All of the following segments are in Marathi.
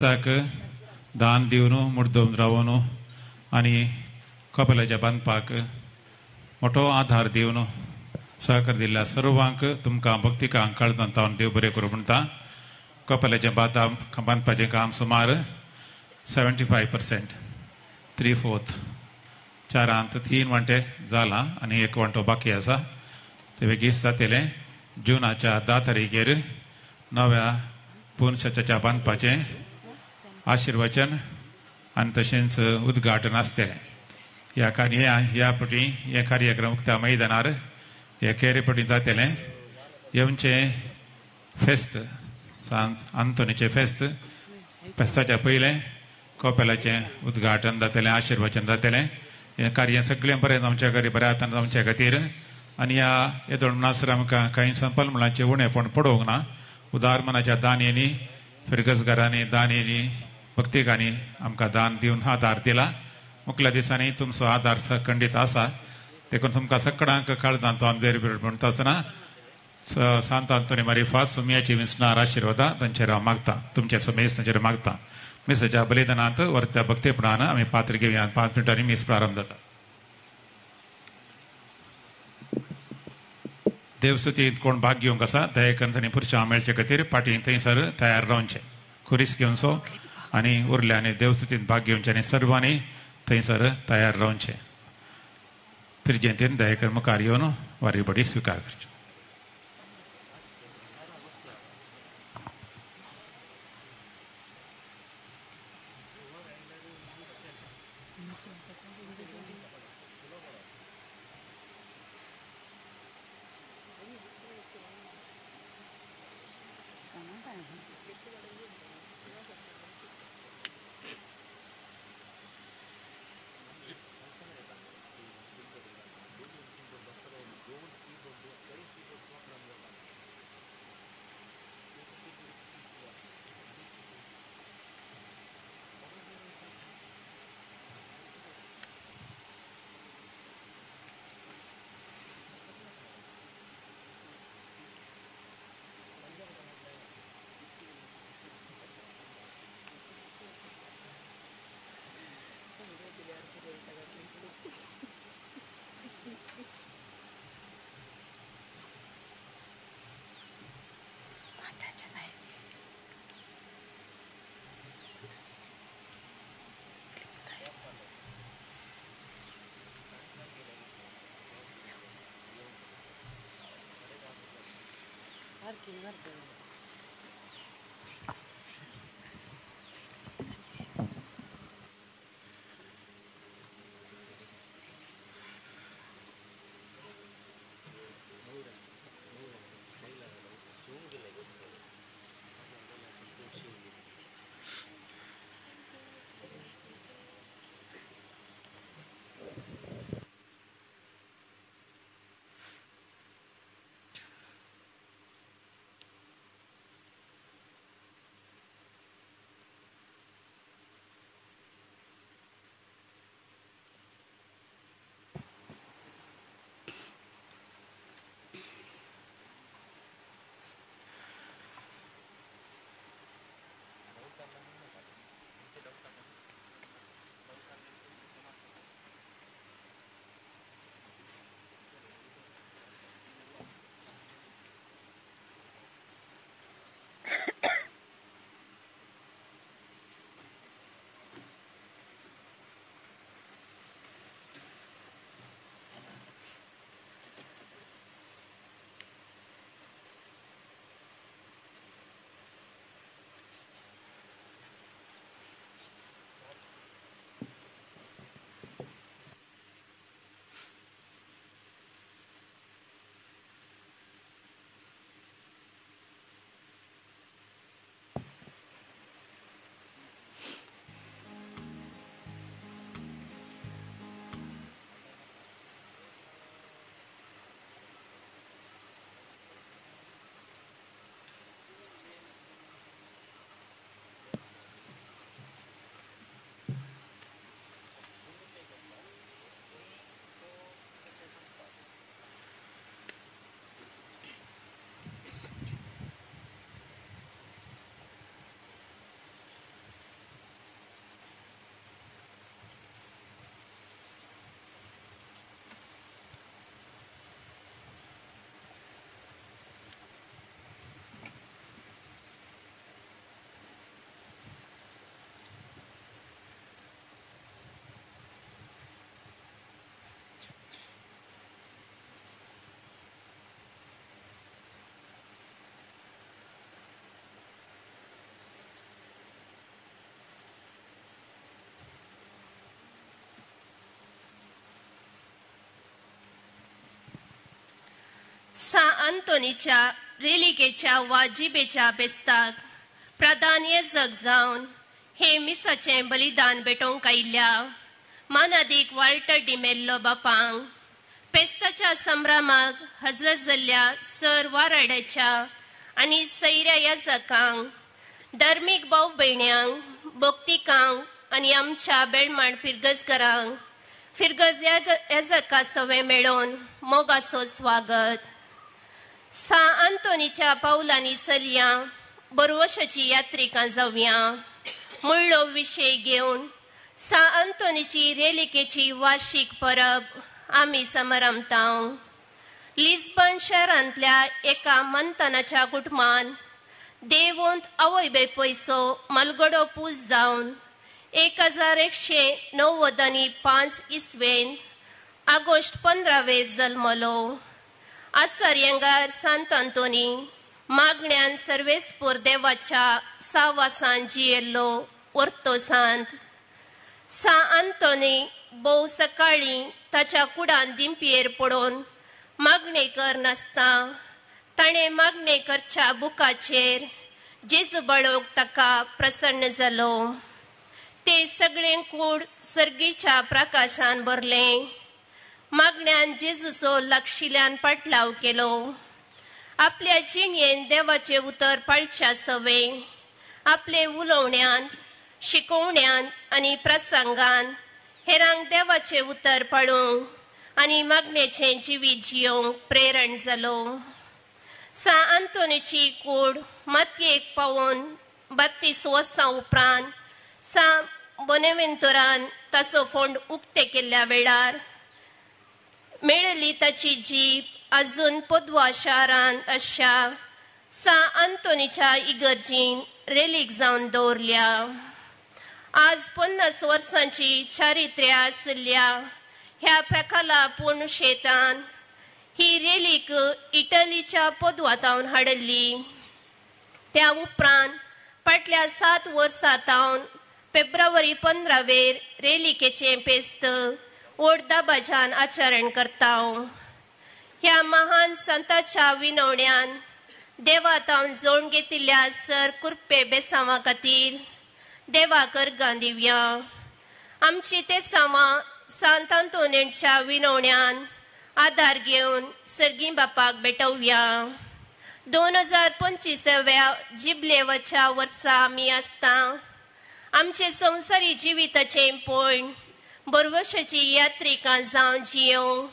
ताक दान दिवन मुड्दोम रावन आणि कपलाच्या बांदपाक मोठो आधार दिवन सहकार दिल्या सर्वांक तुमकां भक्ती काळजांत देव बरें करूं म्हणटा. कपलाच्या बांदपाचें काम सुमार 75%, 3/4 चारांत 3 वंटे जाला आनी 1 वंटो बाकी आसा. ते बेगीन जातलें. जुनाच्या 10 तारखेर नव्या पुनशच्या बांदपाचें आशिर्वचन आनी तशेंच उद्घाटन आसतलें. ह्या पटी हे कार्यक्रम उक्त्या मैदानार हे केरेपटी जातलें. येवचें फेस्त सांत आंतोनीचें फेस्ताच्या पयलें कपेलाचें उद्घाटन जातलें, आशिर्वचन जातलें. हें कार्य सगळें बरें जावचें खातीर बऱ्या हातान जावचें खातीर आनी ह्या येदोळ म्हणसर आमकां कांय संपलमलांचें उणेंपण पडोवंक ना. उदार मनाच्या दानयेनी फिरगजगारांनी दानयेनी भक्तिकांनी आमकां दान दिवन आदार दिला. मुखल्या दिसांनी तुमचो आदार खंडीत आसा. देखून तुमकां सगळ्यांक काळजांत बेर म्हणटा आसतना सांत आंतोनी मारी फात सुमयाची विसणार आशिर्वादा तांचेर हांव मागता, तुमचे सुमेस तांचेर मागता. मिसाच्या बलिदानांत वर्त्या भक्तीपणान आमी पात्र घेवया. 5 मिनटांनी मीस प्रारंभ जाता. देवस्तुतींत कोण भाग घेवंक आसा दयेकन तांणी पुरशां मेळचे खातीर पाटी थंयसर तयार रावचें. खुरीस घेवचो आनी उरल्यांनी देवस्तुतींत भाग घेवचे आनी सर्वांनी थंयसर तयार रावचें. फिरजेंतीन दयेकन मुखार येवन वारी बडी स्विकार करची. आंतोनीच्या रेलिकेच्या वाजिबेच्या बेस्ताक प्रधान येजक जावन हे मिसाचें बलिदान भेटोवंक आयिल्ल्या मानादीक वाल्टर डिमेल्लो बापांक पेस्ताच्या संभ्रमाक हजर जाल्ल्या सर वाराड्याच्या आनी सैऱ्या याजकांक धर्मीक भाव भयण्यांक भक्तिकांक आनी आमच्या बेळमाड फिरगजकारांक फिरगज याजका सवे मेळोवन मोगाचो स्वागत. सा आंतोनीच्या पावलांनी चलया बरवशाची यात्रिकां जावया म्हणलो विशय घेवन सा आंतोनीची रेलिकेची वार्षिक परब आमी समारंभताव. लिस्बन शारांतल्या एका मंथनाच्या कुटुंबान देवोंत आवय पयसो मलगडो पूज जावन 1195 इसवेन ऑगस्ट 15 जल्मलो. आसर्यंगार सांत आंतोनी मागण्यान सर्वेस्पोर देवाच्या सावासान जियेल्लो वर्तो सांत. सा आंतोनी भोव सकाळी ताच्या कुडान दिंपयेर पडोवन मागणेकर नासता ताणें मागणेकरच्या बुकाचेर जेजू बाळोक ताका प्रसन्न जालो. ते सगळें कूड सर्गीच्या प्रकाशान भरलें. मागण्यान जेजूचो लागशिल्ल्यान पाटलाव केलो. आपल्या जिणयेन देवाचे उतर पाळच्या सवे आपले उलोवण्यान शिकोवण्यान आनी प्रसंगान हेरांक देवाचे उतर पाळूंक आनी मागणेचें जिवीत जियोंक प्रेरण जालो. सा आंतोनीची कूड मातयेक पावोवन 32 वर्सां उपरांत सा बोनेवेंतुरान ताचो फोंड उक्ते केल्ल्या वेळार मेळिल्ली ताची जीब अजून पदवा शारांत अशा सा आंतोनीच्या इगर्जीन रेलीक जावन दवरल्या. आज 50 वर्सांची चारित्र्या आशिल्ल्या ह्या पेकाला पूर्ण शेतान ही रेलीक इटलीच्या पदवातावन हाडली. त्या उपरांत फाटल्या 7 वर्सांतावन फेब्रुवारी 15 रेलिकेचें पेस्त व्हड दबाज्यान आचरण करता. ह्या महान संताच्या विनवण्यान देवातावन जोड घेतिल्ल्या सर कुरपे बेसांवा खातीर देवाक अर्गां दिवया. आमची तेसांवां सांत आंतोनीच्या विनवण्यान आदार घेवन सर्गी बापाक भेटोवया. 2025व्या जिबलेवाच्या वर्सा आमी आसता आमचे संवसारी जिविताचें पळण बरवशाची यात्रिकां जावन जियोंक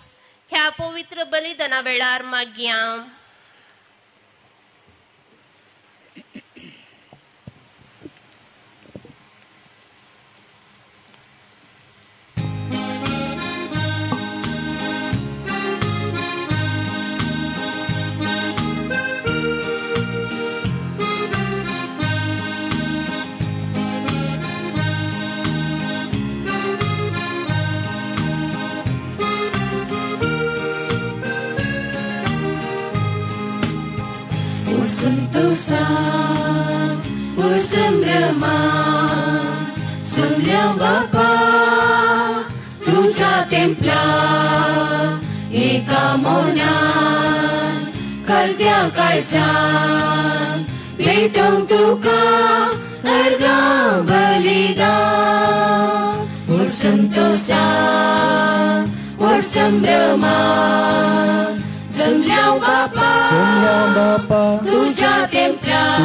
ह्या पवित्र बलिदाना वेळार मागया. Sentosa, bersendrama, sembilan Bapa, tujuh templar, ika monan, kaltia kalsan, betong tuka, harga belidan. Bersentosa, bersendrama, sembilan Bapa, tujuh templar,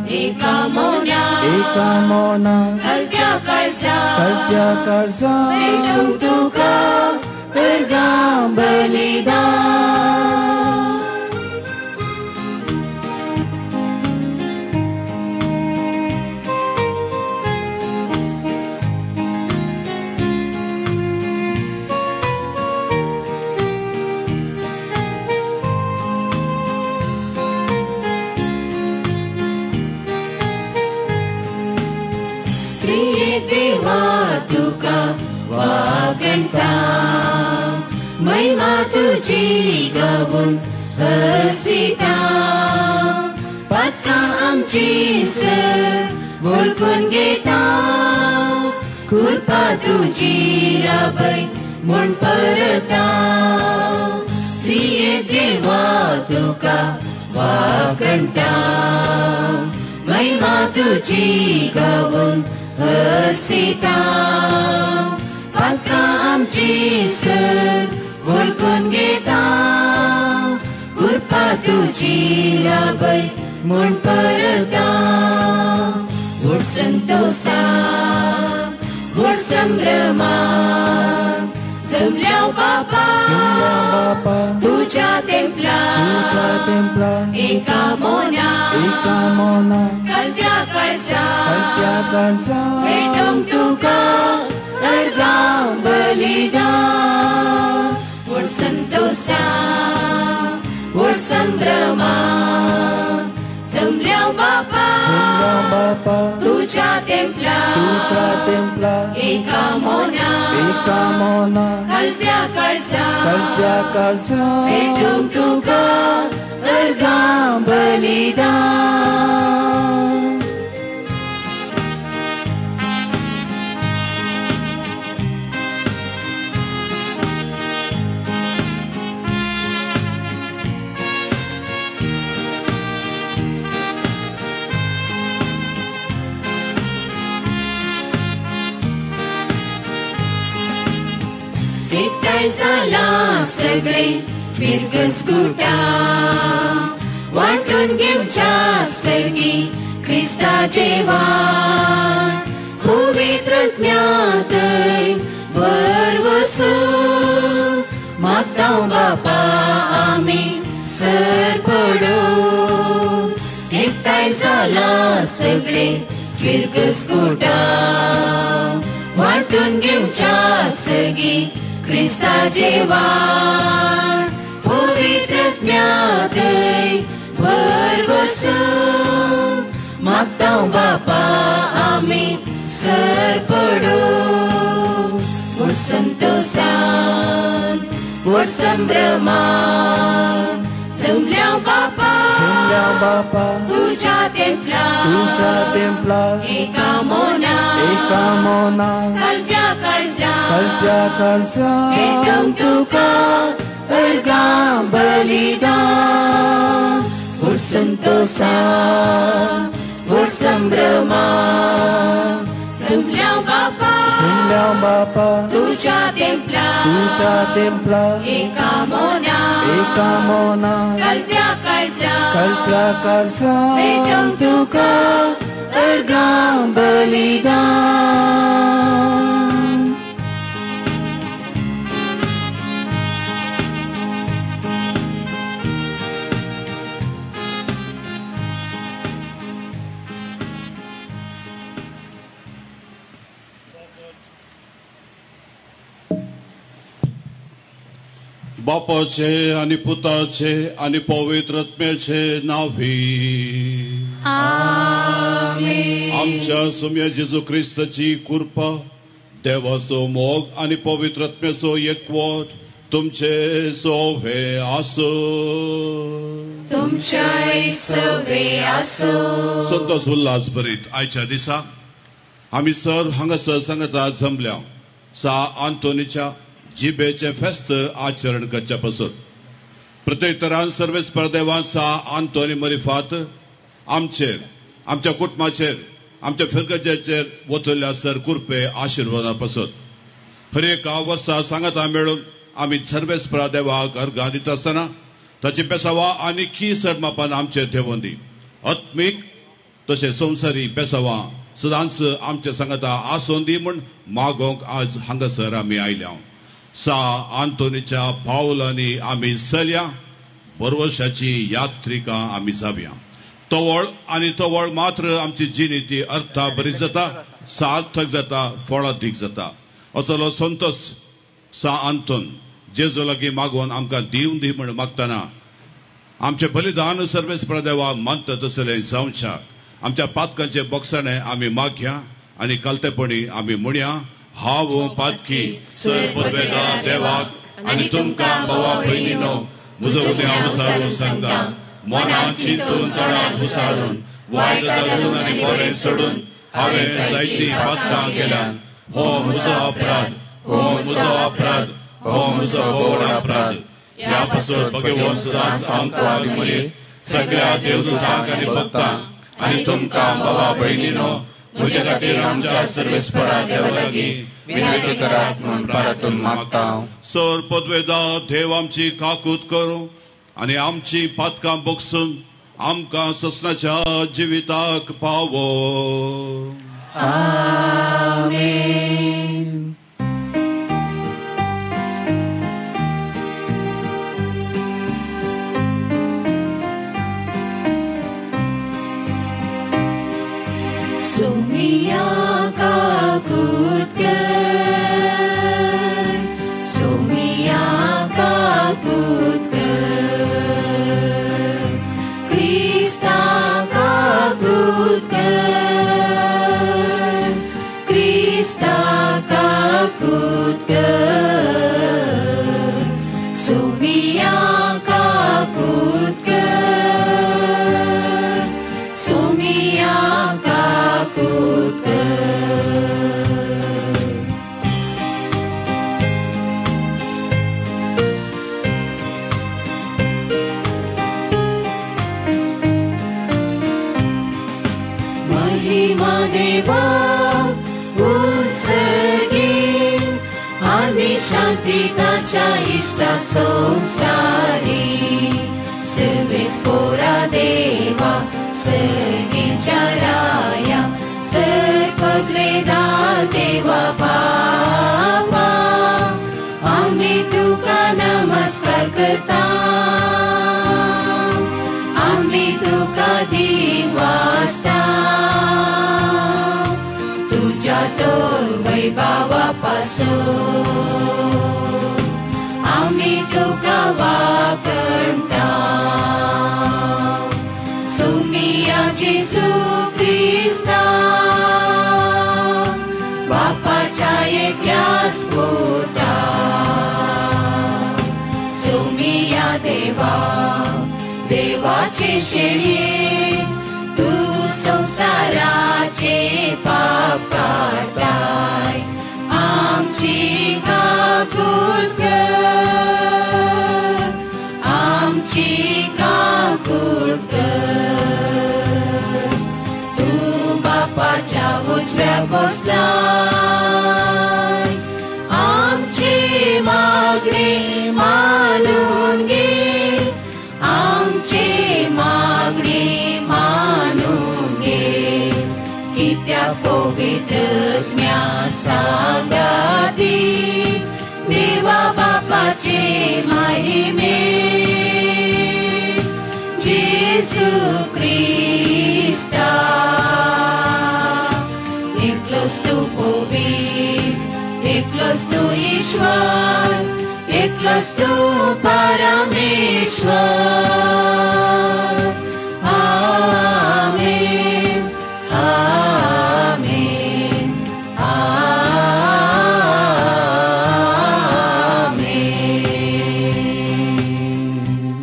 ika mona, kaltia kalsa, betong tuka, harga belidan. महिमा तुझी गाऊन हसिता पत्का आमची बोलकून घेता कृपा तुझी लाभय म्हूण परता. देवा तुका वाकणटा महिमा तुझी गावून हसिता पातकां आमची सर वळखून घेता कृपा तुझी लाभय म्हूण परता व्हड संतोषा व्हड संभ्रमान जमल्या बापा तुझ्या तेंपला एका मोना कलत्या काळजा भेटोंक तुका अर्गां बलिदान व्हड संतोषा व्हड संभ्रमान जमल्या बापा तुझ्या तेंपला एका मोना कलत्या काळजा भेटोंक तुका अर्गां बलिदान एकठांय जाला सगळे फिरगसकुटा वांटून घेवच्या सर्गी ख्रिस्ता जेवान पवित्रत्म्यातय भर वसून मागता बापा आमी सर पडून एकठांय जाला सगळे फिरगसकुटा वांटून घेवच्या सर्गी ख्रिस्ता जेवान पवित्रत्म्यातय भर वसून मागता बापा आमी सर पडून व्हड संतोषान व्हड संभ्रमान जमल्या बापा तुझ्या तेंपला एका मोना कलत्या काळजा भेटोंक तुका अर्गां बलिदान व्हड संतोषान व्हड संभ्रमान जमल्या बापा तुझ्या तेंपला एका मोना कलत्या काळजा भेटोंक तुका अर्गां बलिदान बापाचे आणि पुताचे आणि पवित्र आत्म्याचे नावी आमच्या सुम्या जेजू ख्रिस्ताची कृपा देवाचो मोग आणि पवित्र आत्म्याचो एकवट तुमचे सोवे आसो संतोष उल्हास भरीत आयच्या दिसा आम्ही सर हांगासर सांगता जमल्या सा आंतोनीच्या जिबेचे फेस्त आचरण करच्या पासून प्रत्येक तरान सर्वेस परदेवान सा आंतोनी मरिफात आमचेर आमच्या कुटुंबाचेर आमच्या फिरगजेचेर वतल्या सर कृपे आशिर्वादा पासून हर एका वर्सा सांगता मेळून आम्ही सर्वेस परदेवाक अर्गां दिता आसतना ताची बेसावा आनी की सडमापान आमचेर देवून दी आत्मीक तशें संवसारी बेसावा सदांच आमच्या सांगता आसोवन दी म्हूण मागोंक आज हांगासर आमी आयल्या सा आंतोनीच्या पावलांनी आमी चलया बरवर्षाची यात्रिका आमी जावया तवळ आनी तवळ मात्र आमची जिणेची अर्था बरी जाता सार्थक जाता फळादीक जाता असलो संतोष सा आंतोन जेजू लागीं मागोवन आमकां दिवन दी म्हण मागतना आमचे बलिदान सर्वेस प्रदेवा मानता तसलें जावच्याक आमच्या पातकांचे बोगसाणे आमी मागया आनी कालतेपणी आमी म्हणया हांव पातकी सर पदवेदार देवाक आनी तुमकां भावा भयणीनो म्हजो उदें उसारून सांगता मनांत चिंतून तोंडांत घुसाळून वायट घालून आनी बरें सोडून हांवें जायतीं पातकां केल्यात हो म्हजो अपराध हो म्हजो अपराध हो म्हजो व्हड अपराध ह्या पासत भगवंत सदांच आमकां आनी मरे सगळ्या देवदूतांक आनी भक्तांक आनी तुमकां भावा भयणीनो म्हजे खातीर आमच्या सर्वेस्परा देवा लागीं विनंती करात म्हूण प्रार्थना मागता. सर पदवेदा देव आमची काकूत करूं आनी आमची पातकां बोगसून आमकां ससनाच्या जिविताक पावो. आमेन. Sumia kakut ken, sumia kakut ken, Krista kakut ken, Krista kakut ken, sumia kakut ken, sumia kakut महिमा देवा उत्सर्गीन आणि शांती ताच्या इष्टा संसारी सर्वेस्पोरा देवा सर्गींच्या राया सर्पद्वेदा देवा बापा आम्ही तुका नमस्कार करता आम्ही तुका दिन वाजता तुझ्या तोर वैभवापासून आम्ही तुका वाकणता. सुमिया जेसू ख्रिस्ता बापाच्या एकल्यास पुता सुमिया देवा देवाचे शेळये तू संसाराचे पाप काढताय आमची काकूत कर आमची काकूत कर तू बापाच्या उजव्या बसलाय आमची मागणी मानून घे आमची मागणी मानून घे कित्या पवित्रज्ञा सांगाती देवा बापाचे महिमे जेसू ख्रिस्ता एकलोच तू पवित्र एकलोच तू ईश्वर एकलोच तू परमेश्वर. आमेन आमेन आमेन.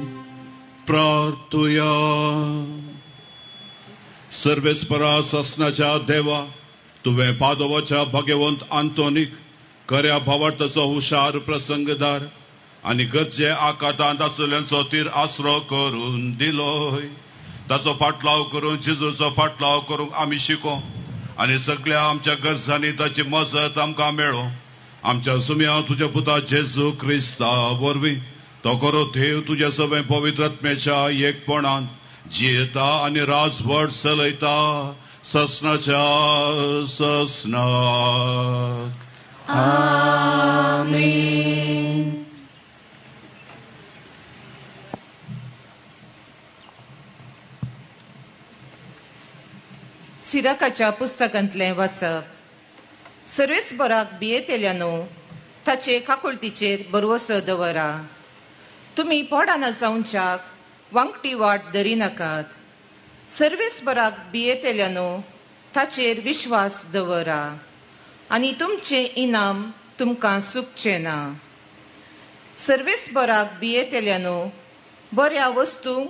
प्रार्थुया. सर्वेस्परा ससनाच्या देवा तुवें पादोवाच्या भगवंत आंतोनीक खऱ्या भावार्थाचो हुशार प्रसंगदार आनी गरजे आकांतांत आसल्यांचो तीर आसरो करून दिलोय. ताचो फाटलाव करून जेजूचो फाटलाव करूंक आमी शिको आनी सगळ्या आमच्या गरजांनी ताची मजत आमकां मेळो. आमच्या सुम्या तुज्या पुता जेजू क्रिस्ता वरवीं तो खरो देव तुज्या सगळे पवित्रात्म्याच्या एकपणान जियेता आनी राजवट चलयता ससनाच्या ससनाक. आमेन. सिराकाच्या पुस्तकांतलें वाचप. सर्वेस्पराक बियेतेल्यानो ताचे काकुळतीचेर भरवसो दवरा. तुमी पोडाना जावच्याक वांगटी वाट धरी नाकात. सर्वेस्पराक बियेतेल्यानो ताचेर विश्वास दवरा आनी तुमचें इनाम तुमकां चुकचें ना. सर्वेस्पराक बियेतेल्यानो बऱ्या वस्तूंक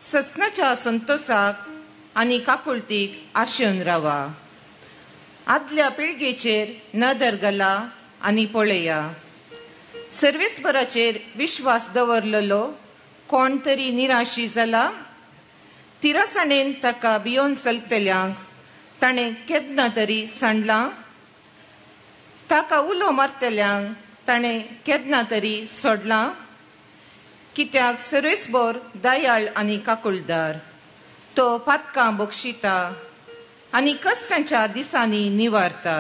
ससनाच्या संतोषाक आनी काकुळतीक आशेवन रावा. आदल्या पिळगेचेर नदर घाला आनी पळया. सर्वेस्पराचेर विश्वास दवरलेलो कोण तरी निराशी जाला? तिरासाणेन ताका भियोन चलतल्यांक ताणें केन्ना तरी सांडलां? ताका उलो मारतल्यांक ताणें केन्ना तरी सोडलां? कित्याक सर्वेस्पर दयाळ आनी काकुळदार, तो पातकां बक्षिता आनी कश्टांच्या दिसांनी निवारता.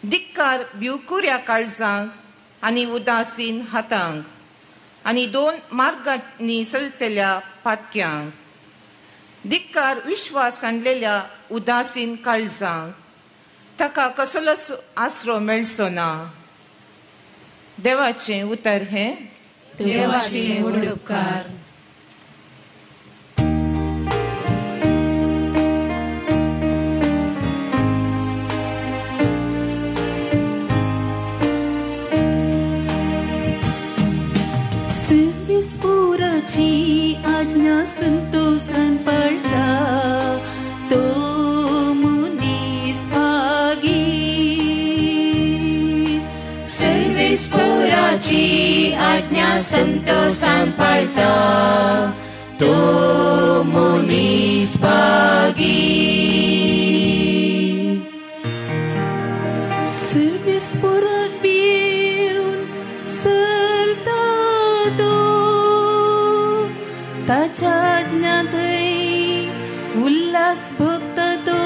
दिक्कार भिवकुऱ्या काळजांक आनी उदासीन हातांक आनी दोन मार्गांनी चलतल्या पातक्यांक. दिक्कार विश्वास आणलेल्या उदासीन काळजांक, ताका कसलोच आसरो मेळचो ना. देवाचें उतर हें. देवाचे व्हड उपकार. सर्वेस्पराची आज्ञा संतोषान पाळटा तो मनीस भागी. सर्वेस्पराची आज्ञा संतोषान पाळटा तो मनीस भागी. सर्वेस्पराक भियेवन चलता तो ताच्या आज्ञा थंय उल्हास भोगता तो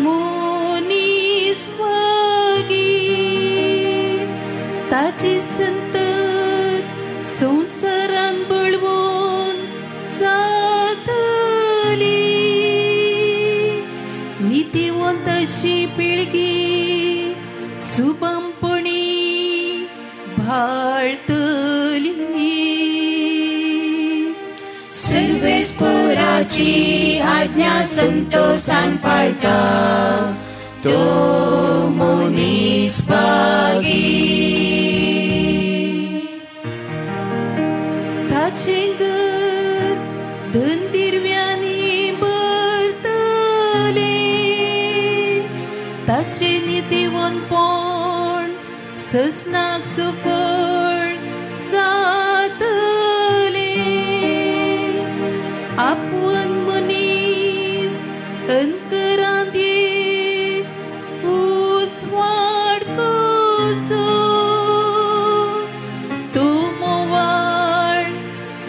मनीस भागी. ताची संतत संवसारान बळवून जातली. नितीवंताची पिळगी सुबामपणी भाळतली. सर्वेस्पराची आज्ञा संतोषान पाळटा तो मनीस भागी. ताचें घर धन दिरव्यांनी भरतले. ताचें नितीवंतपण ससनाक सुफळ जातले. आपुण मनीस अंतरांत उजवाड कसो तो मोवाळ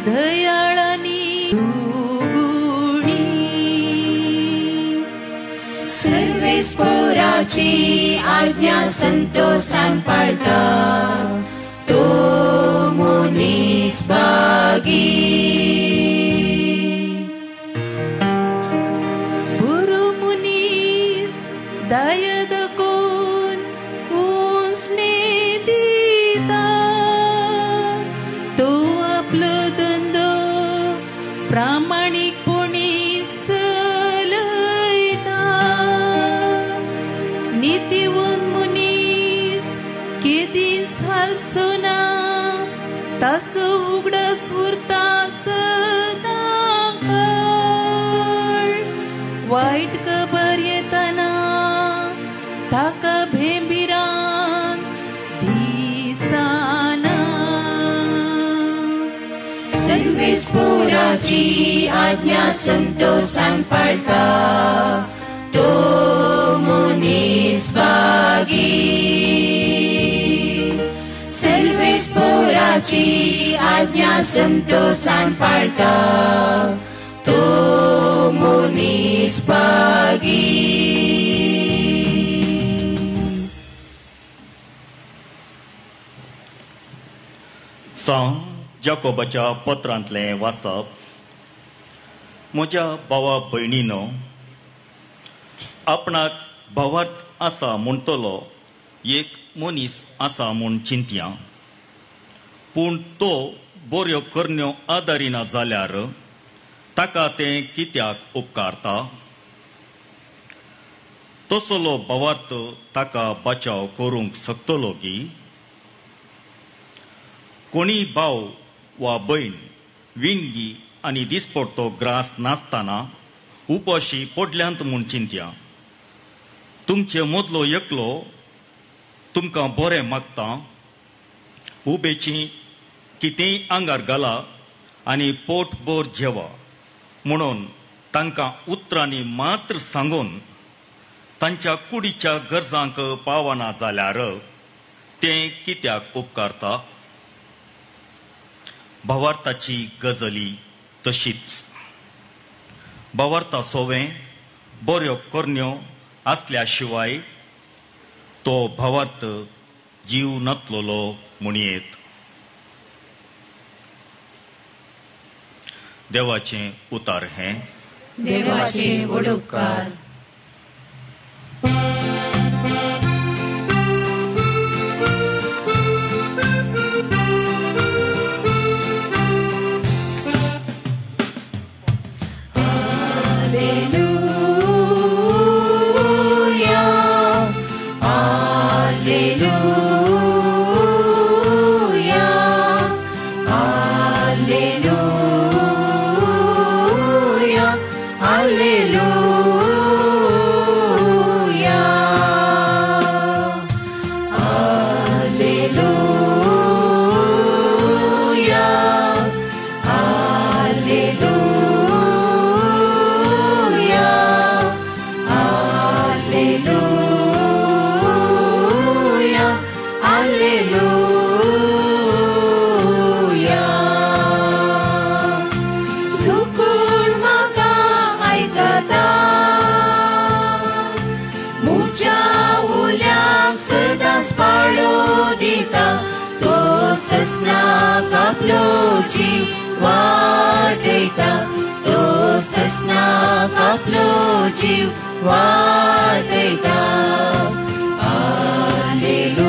दयाळानी दुगुणी. सर्वेस्पराची आज्ञा संतोषान पाळटा तो मनीस भागी. बरो मनीस दया दाखोवन उंचणे दिता. तो आपलो धंदो प्रामाणीकपणी चलयता. नितीवंत मनीस केदीस हालचो ना. ताचो उगडास उरता सदां काळ. वायट खबर येतना ताका भेंबिरान दिसना. सर्वेस्पराची आज्ञा संतोषान पाळटा तो मनीस भागी. सर्वेस्पराची आज्ञा संतोषान पाळटा तो मनीस भागी. जाकोबाच्या पत्रांतलें वाचप. म्हज्या भावा भयणीनो, आपणाक भावार्थ आसा म्हणटलो एक मनीस आसा म्हूण चिंतया. पूण तो बऱ्यो करण्यो आदारिना जाल्यार ताका तें कित्याक उपकारता? तसलो भावार्थ ताका बचाव करूंक शकतलो की? कोणी भाव वा भयण विणगी आनी दिसपडतो ग्रास नासतना उपाशी पडल्यांत म्हूण चिंतया. तुमचे मदलो एकलो तुमकां बरें मागता उबेची कितेंय आंगार घाला आनी पोटभर जेवा म्हणून तांकां उतरांनी मात्र सांगून तांच्या कुडीच्या गरजांक पावना जाल्यार तें कित्याक उपकारता? भावार्थाची गजाली तशीच. भावार्था सोवें बऱ्यो करण्यो आसल्या शिवाय तो भावार्थ जीव नातलोलो म्हणयेत. देवाचें उतार हें. देवाचे वडुपकार. वाटयता तो ससनाक आपलो जीव वाटयता. Hallelujah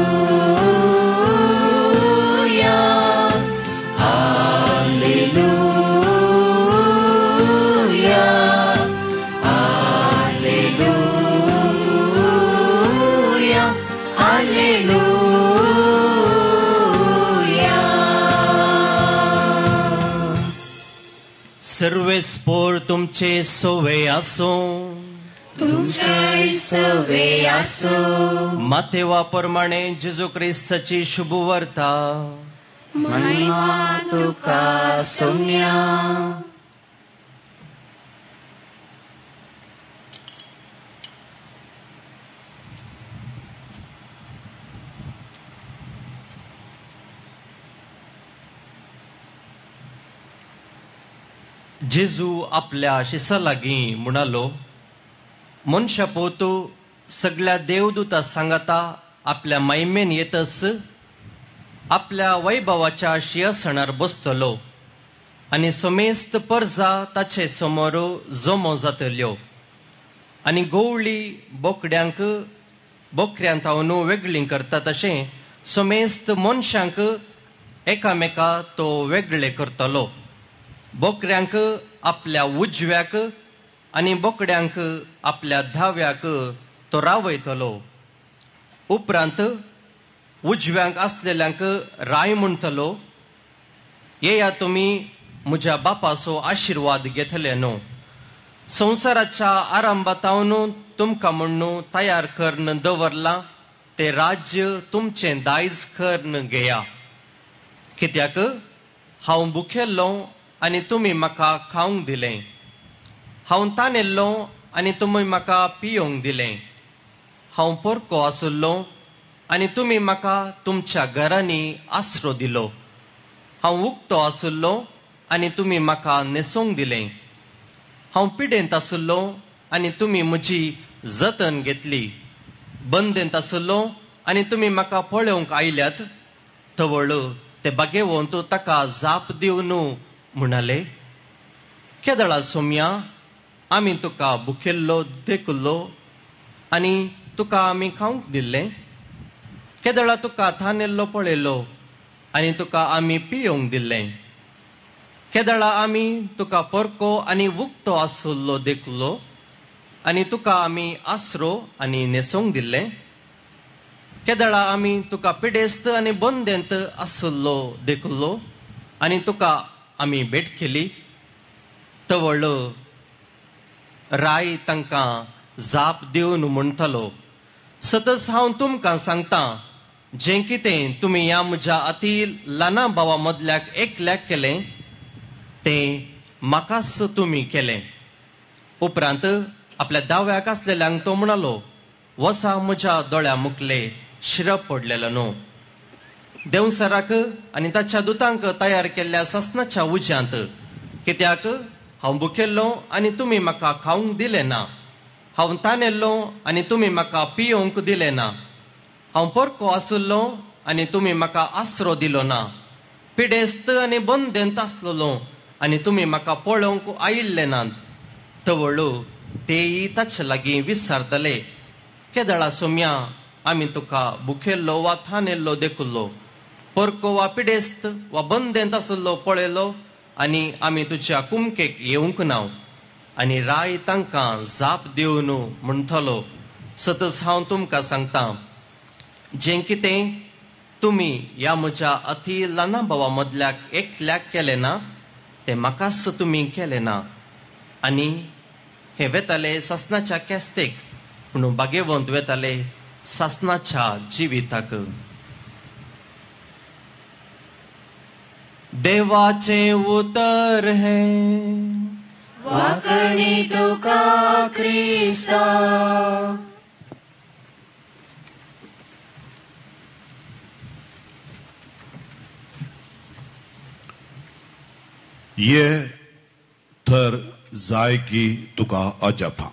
hallelujah hallelujah hallelujah. सर्वेस्पोर तुमचे सोवे आसो. तुमचे सोवे आसो. मातेवा प्रमाणे जेजू ख्रिस्ताची शुभ वार्ता. महिमा तुका सौम्या. जेजू आपल्या शिसा लागीं म्हणालो, मनशा पोतू सगळ्या देवदूता सांगाता आपल्या महिमेन येतस आपल्या वैभवाच्या सिंहासनार बसतलो आनी समेस्त परजा ताचे समोर जमो जातल्यो आनी गवळी बोकड्यांतावन वेगळी करता तशें समेस्त मनशांक एकामेका तो वेगळे करतलो. बोकड्यांक आपल्या उजव्याक आनी बोकड्यांक आपल्या धाव्याक तो रावयतलो. उपरांत उजव्यांक आसलेल्यांक राय म्हणटलो, येया तुमी म्हज्या बापाचो आशिर्वाद घेतले न्हू. संवसाराच्या आरंभातावन तुमकां म्हण तयार करून दवरलां ते राज्य तुमचें दायज करून घेया. कित्याक हांव भुकेल्लो आनी तुमी म्हाका खावंक दिलें. हांव तानेल्लो आनी तुमी म्हाका पियोंक दिलें. हांव पोरको आसुल्लो आनी तुमी म्हाका तुमच्या घरांनी आसरो दिलो. हांव उक्तो आसुल्लो आनी तुमी म्हाका न्हेसोवंक दिलें. हांव पिडेंत आसुल्लो आनी तुमी म्हजी जतन घेतली. बंदेंत आसुल्लो आनी तुमी म्हाका पळोवंक आयल्यात. तवळ ते बागेवंत ताका जाप दिवन म्हणाले, केदळा सौम्या, आमी तुका भुकेल्लो देखुल्लो आनी तुका आमी खावंक दिल्लें. केदळा तुका थानेल्लो पळयलो आनी तुका आमी पियोंक दिल्लें. केदळा आमी तुका पोरको आनी उक्तो आसुल्लो देखुल्लो आनी तुका आमी आसरो आनी न्हेसोवंक दिल्लें. केदळा आमी तुका पिडेस्त आनी बंदेंत आसुल्लो देखुल्लो आनी तुका आमी भेट केली. तवळ राय तांकां जाप दिवन म्हणटलो, सतत हांव तुमकां सांगतां, जे कितें तुम्ही ह्या म्हज्या अति ल्हाना भावा मदल्याक एकल्याक केलें तें म्हाकाच तुम्ही केलें. उपरांत आपल्या दाव्याक आसलेल्यांक तो म्हणलो, वसा म्हज्या दोळ्या मुखले शिरप पडलेलो न्हू. देवसराक आनी ताच्या दुतांक तयार केल्ल्या ससनाच्या उज्यांत कित्याक हांव भुकेल्लो आनी तुमी म्हाका खावंक दिलें ना, हांव तानेल्लो आनी तुमी म्हाका पियोवंक दिलें ना, हांव परको आसुल्लो आनी तुमी म्हाका आसरो दिलो ना, पिडेस्त आनी बंदेंत आसलोलो आनी तुमी म्हाका पळोवंक आयिल्ले नात. तवळू तेय ताचे लागीं विचारतले, केदळा सोम्या आमी तुका भुकेल्लो वा थानेल्लो देखुल्लो, परको वा पिडेस्त वा बंदेंत आसलो पळयलो आनी आमी तुज्या कुमकेक येवंक ना. आनी राय तांकां जाप दिवन म्हणटलो, सतस हांव तुमकां सांगतां, जें कितें तुमी ह्या म्हज्या अति ल्हाना भावा मदल्याक एकल्याक केलें ना तें म्हाकाच तुमी केलें ना. आनी हे वेताले ससनाच्या केस्तेक, पूण भाग्यवंत वेताले ससनाच्या जिविताक. देवाचे उतर है वाकणी तुका क्रिस्ता. ये तर जाय की तुका अजपा.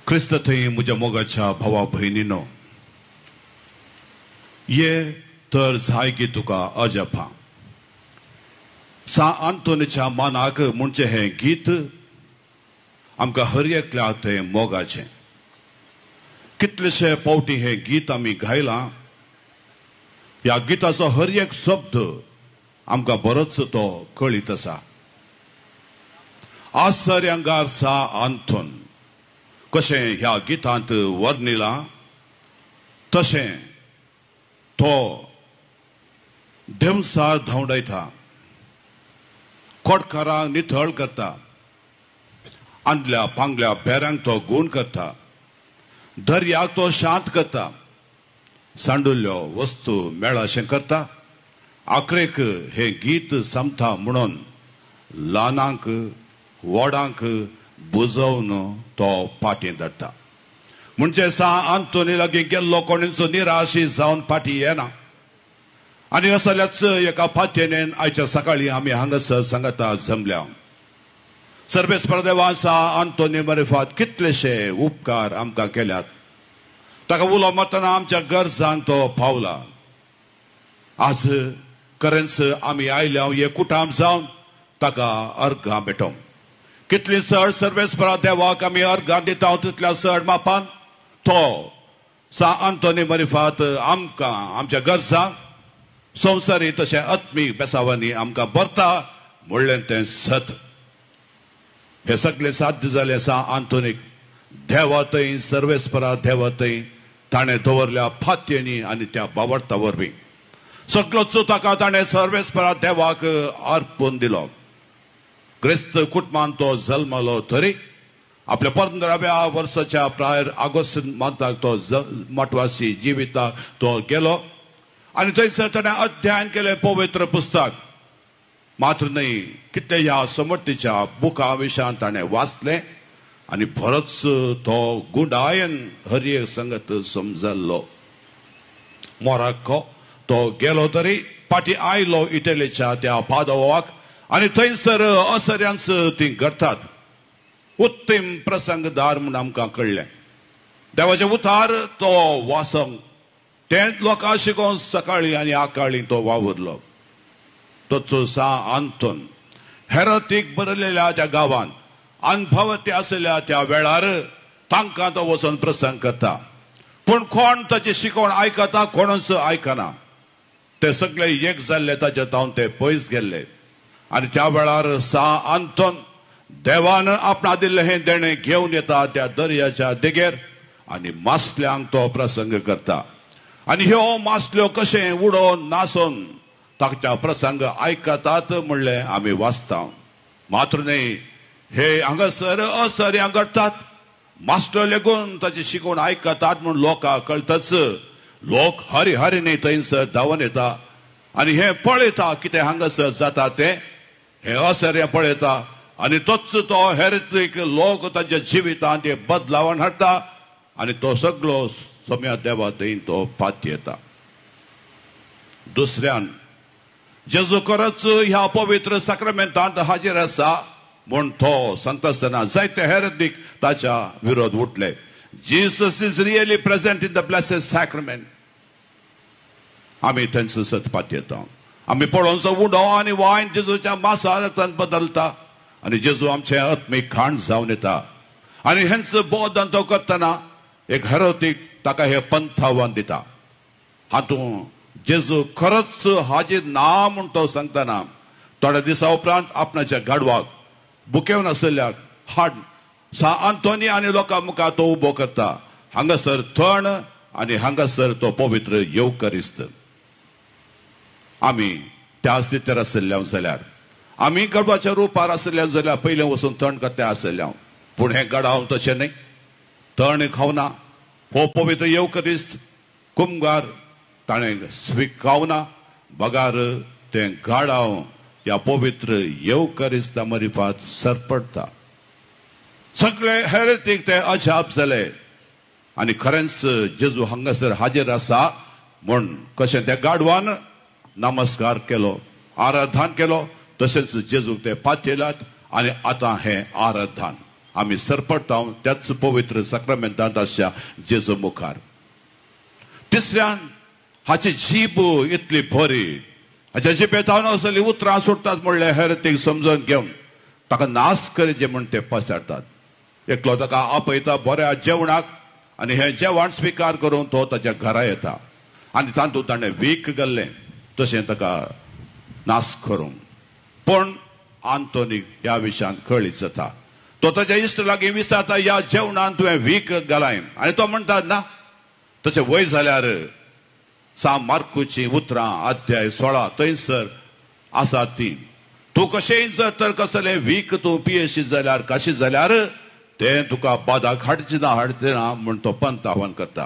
क्रिस्त थंय म्हज्या मोगाच्या भावा भयणीनो, ये तर जाय की तुका अजपा. सा आंतोनीच्या मानाक म्हणचे हे गीत आमकां हर एकल्याक ते मोगाचें. कितलेशे पावटी हे गीत आमी गायलां. ह्या गिताचो हर एक शब्द आमकां बरोच तो कळीत आसा. आश्चर्यांगार सा आंतोन कशें ह्या गितांत वर्णिलां, तशें तो देवसार धांवडायता, खोडकारांक नितळ करता, आंदल्या पांगल्या बेऱ्यांक तो गूण करता, दर्याक तो शांत करता, सांडुल्ल्यो वस्तू मेळाशें करता. आखरेक हे गीत समता म्हणून ल्हानांक व्हडांक बुजोवन तो पाटी धरता. म्हणजे सा आंतोनी लागीं गेल्लो कोणीचो निराशी जावन पाटी येना. आनी असल्याच एका फाटेनेन आयच्या सकाळी आमी हांगासर सांगता जमल्या. सर्वेस्पर देवा सा आंतोनी मरेफात कितलेशे उपकार आमकां केल्यात. ताका उलो मारतना आमच्या गरजांक तो पावला. आज खरेंच आमी आयल्या हे कुटाम जावन ताका अर्घां भेटोवंक. कितली चड सर्वेस्परा देवाक आमी अर्घां दिता तितल्या चड मापान तो सा आंतोनी मरेफात आमकां आमच्या गरजांक संवसारी तशें आत्मीक बेसावांनी आमकां भरता म्हणलें तें सत. हे सगळे साध्य जालें सा आंतोनीक देवा थंय सर्वेस्परा देवा थंय ताणें दवरल्या फात्येनी आनी त्या बावडता वरवीं सगळोच ताका ताणें सर्वेस्परा देवाक अर्पून दिलो. क्रिस्त कुटुंबान तो जल्मलो तरी आपल्या 15व्या वर्साच्या प्रायर ऑगस्ट मंथाक तो मठवासी जिविताक तो गेलो आनी थंयसर ताणें अध्ययन केलें पवित्र पुस्तक. मात्र न्हय, कितें ह्या समर्थीच्या बुका विशयान ताणें वाचलें आनी बरोच तो गुंडायन हर एक संगत समजल्लो. मोराक्को तो गेलो तरी पाटी आयलो इटलीच्या त्या पादोवाक आनी थंयसर असर्यांच ती घडतात. उत्तम प्रसंगदार म्हूण आमकां कळ्ळें. देवाचे उतार तो वासंक ते लोकां शिकोवन सकाळी आनी आकाळी तो वावुरलो. तोचो सा आंतोन हेरोतीक बरयलेल्या त्या गांवांत अनुभवती आसलेल्या त्या वेळार तांकां तो वचून प्रसंग करता. पूण कोण ताची शिकवण आयकता, कोणूच आयकना. ते सगळे एक जाल्ले ताचे तावन ते पयस गेल्ले. आनी त्या वेळार सा आंतोन देवान आपणा दिल्लें हें देणें घेवन येता त्या दर्याच्या देगेर आनी मासल्यांक तो प्रसंग करता. आनी ह्यो मासल्यो कशें उडोवन नासून ताच्या प्रसंग आयकतात म्हणलें आमी वाचता. मात्र न्हय, हे हांगासर असर्यां घडटात. मास्टर लेगून ताची शिकवण आयकतात म्हूण लोकांक कळटच लोक हरिहरीने थंयसर धांवन येता आनी हे पळयता कितें हांगासर जाता ते हे असर पळयता आनी तोच तो हेरेतीक लोक तांच्या जिवितांत बदलावण हाडटा आनी तो सगळो सोम्या देवा थंय तो पात येता. दुसऱ्यान जेजू खरोच ह्या पवित्र साक्रामेंतांत हाजीर आसा म्हूण तो सांगता आसतना जायते हेरेतीक ताच्या विरोध उठले. Jesus is really present in the blessed sacrament. आमी थंयसर सतपात येता. आमी पळोवचो उडो आनी वायन जेजूच्या मांसा रक्तान बदलता आनी जेजू आमचे आत्मीक खाण जावन येता. आनी हेंच बोधन तो करतना एक हेरोतीक ताका हे पंथावन दिता. हातूंत जेजू खरोच हाजीर ना म्हूण तो सांगतना थोड्या दिसा उपरांत आपणाच्या गाडवाक बुकेवन आसल्याक हाड सा आंतोनी आनी लोकां मुखार तो उबो करता. हांगासर थण आनी हांगासर तो पवित्र येवकरिस्त. आमी त्या स्थितीर आसल्यां जाल्यार आमी गडवाच्या रुपार आसल्यां जाल्यार पयलें वचून थण करता आसल्यां पूण हें गडाव तशें न्ही. थण खावना हो पवित्र येवकरिस्त कुमगार ताणें स्विकावना बगार तें गाडाव ह्या पवित्र येवकरिस्ता मरिफात सरपडटा. सगळे हेरेतीक ते अजाप जाले आनी खरेंच जेजू हांगासर हाजीर आसा म्हूण कशें त्या गाडवान नमस्कार केलो आराधन केलो तशेंच जेजूक ते पातयलात आनी आतां हें आराधन आमी सरपडटा त्याच पवित्र साक्रामेंतांत आसच्या जेजू मुखार. तिसऱ्यान हाची जीब इतली बरी हाच्या जिबेंतल्यान असलीं उतरां सुट्टात म्हणलें हेरेतीक समजून घेवन ताका नाश करीत म्हूण ते पसारतात. एकलो ताका आपयता बऱ्या जेवणाक आनी हें जेवण स्विकार करून तो ताच्या घरा येता आनी तातूंत ताणें वीख घाल्लें तशें ताका नाश करूंक. पूण आंतोनीक ह्या विशयान कळीत जाता. तो ताच्या इश्ट लागीं विचारता ह्या जेवणान तुवें वीख घालाय आनी तो म्हणटा ना. तशें वय जाल्यार सा मार्कूची उतरां अध्याय 16 थंयसर आसा ती. तूं कशेंय जर तर कसलें वीख तूं पियेशी जाल्यार कशी जाल्यार तें तुका बादाक हाडचें ना म्हूण तो पंत आव्हान करता.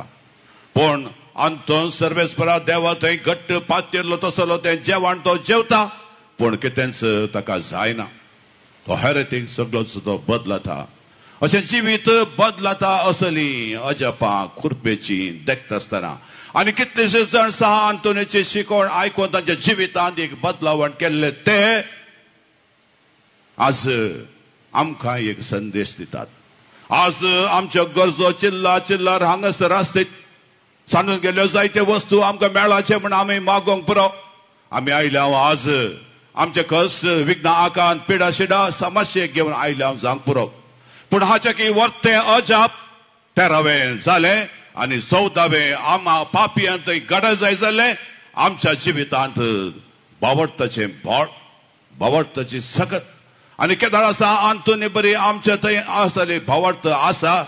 पूण आंतोन सर्वेस्परा देवा थंय घट्ट पातयल्लो तसलो तें जेवण तो जेवता पूण कितेंच ताका जायना. तो हेरेतीक सगळोच तो बदलता. अशें जिवीत बदलता असलीं अजपां खुरपेची देखता आसतना आनी कितलेशे जण सहा आंतोनीची शिकवण आयकून तांच्या जिवितांत एक बदलावण केल्ले ते आज आमकां एक संदेश दितात. आज आमच्यो गरजो चिल्लार हांगासर आसतात. सांडून गेल्यो जायत्यो वस्तू आमकां मेळाचे म्हूण आमी मागोवंक पुरो आमी आयल्या आज आमचे कश्ट विघ्न आकांत पिडा शिडा समस्ये घेवन आयल्या जावंक पुरो. पूण हाचे की वर्तें अजाप 13वें जालें आनी 14वें आमा पापयांत गड जाय जाल्लें. आमच्या जिवितांत बावडताचें बोड बावडताची सकत आनी केदार आसा आंतोनी बरी आमच्या थंय आसली भावडत आसा.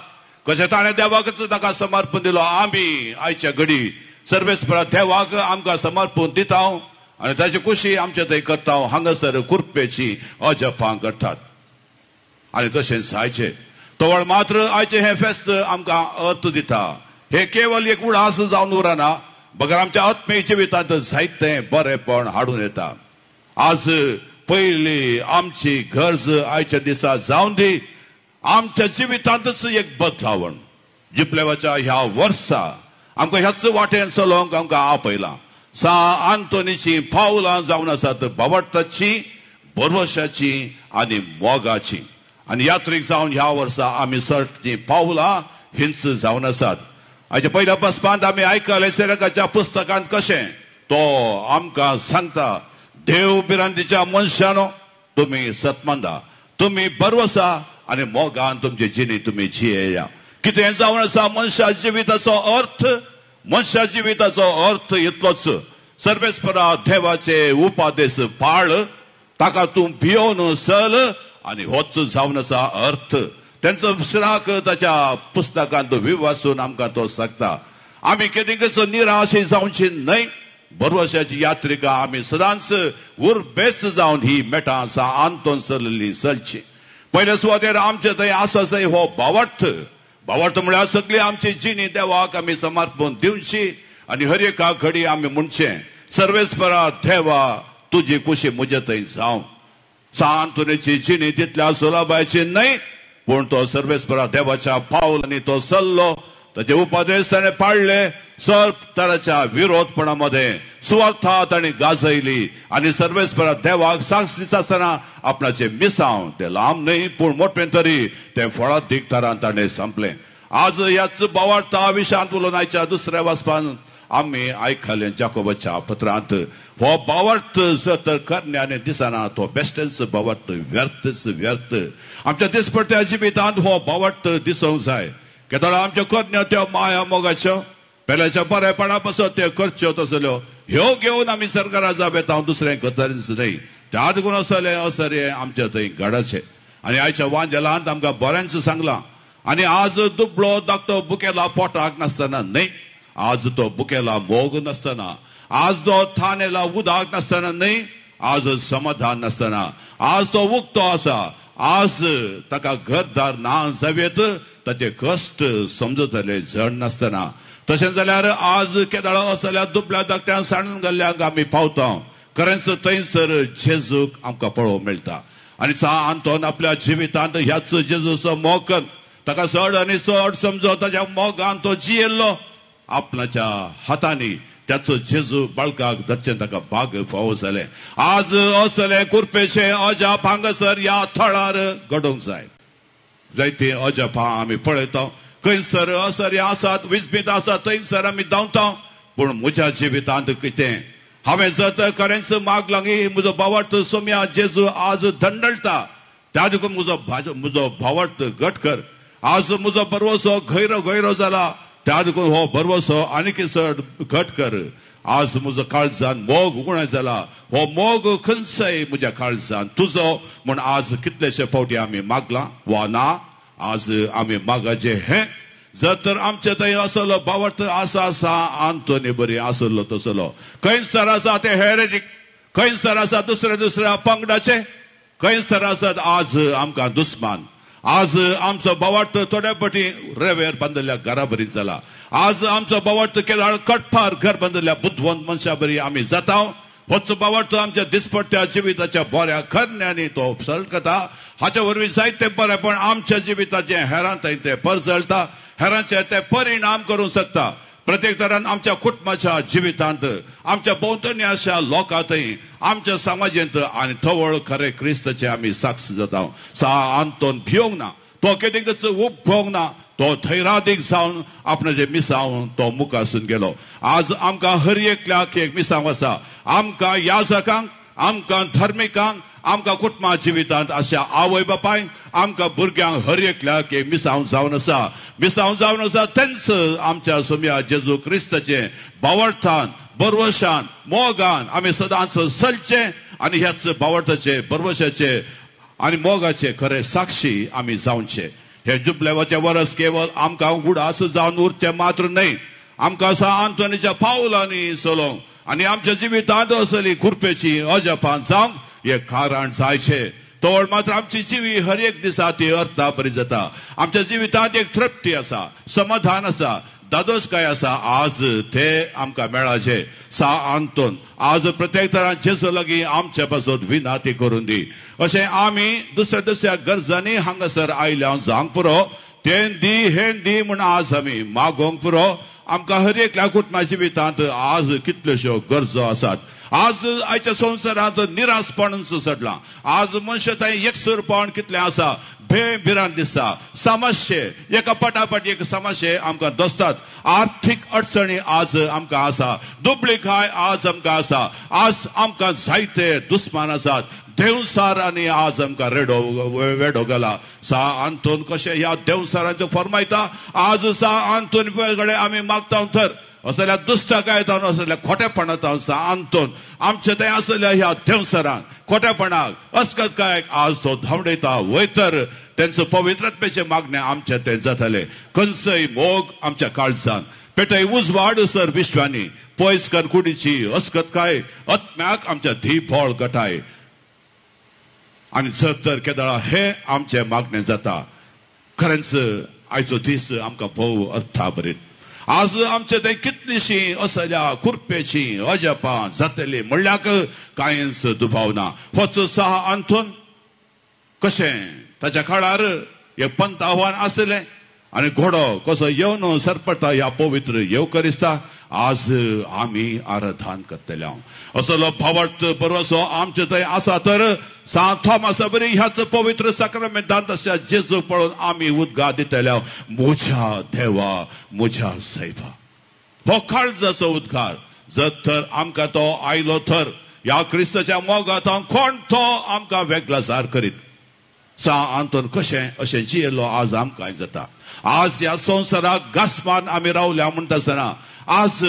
कशें ताणें देवाकच ताका समर्पण दिलो आमी आयच्या घडी सर्वेस्परा देवाक आमकां समर्पण दिता आनी ताची खुशी आमचे थंय करता. हांगासर कुरपेची अजपां करतात आनी तशें जायचें. तवळ मात्र आयचें हें फेस्त आमकां अर्थ दिता. हे केवल एक उडास जावन उरना बगर आमच्या आत्मीय जिवितांत जायतें बरेंपण हाडून येता. आज पयली आमची गरज आयच्या दिसा जावन दी. आमच्या जिवितांतच एक बदलावण जिपलेवाच्या ह्या वर्सा आमकां ह्याच वाटेन चलोवंक आमकां आपयलां. सा आंतोनीची पावलां जावन आसात बावडताची बरवशाची आनी मोगाची आनी यात्रेक जावन ह्या वर्सा आमी सर्ती पावलां हिंच जावन आसात. हाच्या पयल्या बसपांत आमी आयकले सेवकाच्या पुस्तकांत कशें तो आमकां सांगता देव बिरांतीच्या मनशानो तुमी सतमंदा तुमी बरवसा आनी मोगान तुमची जिणी तुमी जियेया. कितें जावन आसा मनशा जिविताचो अर्थ मनशा जिविताचो अर्थ इतलोच सर्वेस्परा देवाचे उपादेश पाळ ताका तूं भियोन चल आनी होच जावन आसा अर्थ. तेंचो विसराक ताच्या पुस्तकांत विवासून आमकां तो सांगता. आमी केदींच निराश जावची न्हय. बरवशाची यात्रिका आमी सदांच उरबेस्त जावन ही मेटां सा आंतोन चलली चलची. पयले सुवातेर आमचे थंय आसा हो भावट म्हळ्यार सगळी आमची जिणी देवाक आमी समर्पण दिवची आणि हर एका घडी आम्ही म्हणचे सर्वेस्परा देवा तुझी कुशी मुजे थंय जावं. सांतुनेची जिणी तितल्या सुलाबायची नाही, पण तो सर्वेस्परा देवाच्या पावलांनी तो चल्लो. त्याचे उपदेश त्याने पाळले. सर्व तऱ्हेच्या विरोधपणामध्ये स्वार्थात आणि गाजयली आणि सर्वेस्परा देवाक साक्ष दिता आसतना आपणाचे मिसांव ते लांब नाही पूण मोठें तरी ते फळां दिगतारान ताणें संपलें. आज ह्याच भावार्था विशयांत उलोवनाच्या दुसऱ्या वाचपान आम्ही आयकले जाकोबाच्या पत्रांत हो भावार्थ जर करण्याने दिसना तो बेस्टेच भावार्थ व्यर्थच व्यर्थ. आमच्या दिसपट्ट्या जिवितांत हो भावार्थ दिसूंक जाय. केदळा आमच्या करण्या त्यो माया मोगाच्यो पेल्याच्या बरेपणा पासून त्यो करच्यो तसल्यो ह्यो घेवन आमी सरकारा जाबेत हांव दुसरें करतलेच न्हय. त्या देखून असले आमच्या थंय घडाचे आनी आयच्या वांजेलांत आमकां बरेंच सांगलां. आनी आज दुबळो धाकटो बुकेला पोटाक नासतना न्हय, आज तो बुकेला मोग नासतना, आज तो थानेला उदक नासतना न्हय, आज समाधान नासतना, आज तो उक्तो आसा, आज ताका घरदार ना जावेत ताचे कश्ट समजतले जड नासतना. तशें जाल्यार आज केदळो असल्या दुबळ्या धाकट्या सांडून गेल्ल्याक आमी पावता. खरेंच थंयसर जेजूक आमकां पळोवंक मेळटा. आनी आंतोन आपल्या जिवितांत ह्याच जेजूचो मोग ताका चड आनी चड समजो ताच्या मोगान तो जियेल्लो. आपणाच्या हातांनी त्याचो जेजू बाळकाक धरचें ताका भाग फावो जालें. आज असले कुरपेचे अजाप हांगासर ह्या थळार घडोवंक जाय. जायते अजापां आमी पळयता. खंयसर असर आसात विस्मीत आसात थंयसर आमी धांवता. पूण म्हज्या जिवितांत कितें हांवें जर खरेंच मागलां की म्हजो भावार्थ सोम्या जेजू आज धंडळटा त्या देखून म्हजो भावार्थ घट कर. आज म्हजो बरवसो गैरो जाला त्या देखून हो बरवसो आनीक चड घट कर. आज म्हजो काळजान मोग उगणें जाला. हो मोग खंयचय म्हज्या काळजान तुजो म्हूण आज कितलेशे फावटी आमी मागलां वा ना. आज आमी मागाचे हे जर तर आमचे थंय असलो भावार्थ आसा आंतोनी बरी आसलो तसलो. खंयसर आसा ते हेरेटिक, खंयसर आसा दुसऱ्या पंगडाचे, खंयसर आसात आज आमकां दुस्मान. आज आमचो भावार्थ थोड्या पटी रेवेर बांदलेल्या घरा बरी जाला. आज आमचो भावार्थ केदाळ कटफार घर बांदलेल्या बुद्धवंत मनशा बरी आमी जाता. होच भावार्थ आमच्या दिसपट्ट्या जिविताच्या बऱ्या खरण्यांनी तो सळकता. हाच्या वरवीं जायते बरेपण आमच्या जिविताचे हेरां थंय ते परजळटा, हेरांचे ते परिणाम करूंक शकता. प्रत्येक तरान आमच्या कुटुंबाच्या जिवितांत आमच्या भोंवतणी अशा लोकांतय आमच्या समाजांत आनी थवळ खरे क्रिस्ताचे आमी साक्ष जाता. आंतोन भियोंक ना, तो केदींच उपभोंग ना, तो धैर्यादीक जावन आपणाचे मिसांव तो मुखासून गेलो. आज आमकां हर एकल्याक एक मिसांव आसा. आमकां याजकांक, आमकां धर्मिकांक, आमकां कुटुंबा जिवितांत अशा आवय बापायक, आमकां भुरग्यांक हर एकल्याक एक मिसांव जावन आसा. तेंच आमच्या सोम्या जेजू क्रिस्ताचे भावार्थान, बरवशान, मोगान आमी सदांच चलचे आनी ह्याच भावार्थाचे, बरवशाचे आनी मोगाचे खरे साक्षी आमी जावचे. हे जुबलेवाचे वरस केवळ आमकां उडास जावन उरचे मात्र न्हय, आमकां आंतोनीच्या पावलांनी चलोवंक आनी आमच्या जिवितांत असली कुरपेची अजापां जावंक हे कारण जायचे. तोळ मात्र आमची जिवी हर एक दिसा ती अर्था बरी जाता. आमच्या जिवितांत एक तृप्ती आसा, समाधान आसा, दादोसकाय आसा. आज ते आमकां मेळाचे. आंतोन आज प्रत्येक तरान जेजू लागीं आमचे पासून विनाती करून दी. अशें आमी दुसऱ्या गरजांनी हांगासर आयल्या जावंक पुरो. तें दी हें दी म्हूण आज आमी मागोवंक पुरो. आमकां हर एकल्या कुटुंबा जिवितांत आज कितल्योश्यो गरजो आसात. आज आयच्या संवसारांत निरासपण सडलां. आज मनशां थंय एकसुरपण कितलें आसा, बेभिरांत दिसता. समस्ये एका पटापट एक समस्ये आमकां दोसतात. आर्थीक अडचणी आज आमकां आसा, दुबळीकाय आज आमकां आसा. आज आमकां जायते दुस्मान आसात. देवसारांनी आज आमकां वेडो गेला. आंतोन कशें ह्या देवसारांचें फरमायता. आज आंतोन कडेन आमी मागता तर असल्या दुश्टकायेंतान असल्या खोटेपणांतान आंतोन आमचे थंय आसल्या ह्या देवसरांक खोटेपणाक अस्कतकायेक आज तो धांवडयता. वयतर तेंचो पवित्रत्वेचे मागणे आमचे ते जातले. खंयचय मोग आमच्या काळजान पेटय उजवाड सर विश्वांनी पयस कर कुडीची अस्कतकाय आत्म्याक आमच्या धीफोळ गटाय. आनी जर तर केदाळा हे आमचे मागणे जाता. खरेंच आयचो दीस आमकां भोव अर्था बरीत. आज आमचे थंय कितले कितलीशी असल्या कुरपेची अजपां जातली म्हणल्याक कांयच दुबावना. होच 6 आंतून कशें ताच्या काळार एक पंत आव्हान आसलें आनी घोडो कसो येवन सरपटा ह्या पवित्र येवकरिस्ताक आज आमी आराधन करतले. असलो भावार्थ बरोसो आमचे थंय आसा तर सांत थॉमसा बरी ह्याच पवित्र साक्रामेंतांत अशा जेजू पळोवन आमी उद्गार दितले. म्हज्या देवा म्हज्या सैवा. हो काळजाचो उद्गार जर तर आमकां तो आयलो तर ह्या क्रिस्ताच्या मोगात कोण तो आमकां वेगळासार करीत. आंतून कशें अशें जियेलो आज आमकां जाता. आज ह्या संवसाराक घासमान आमी रावल्या म्हणटा आसतना आज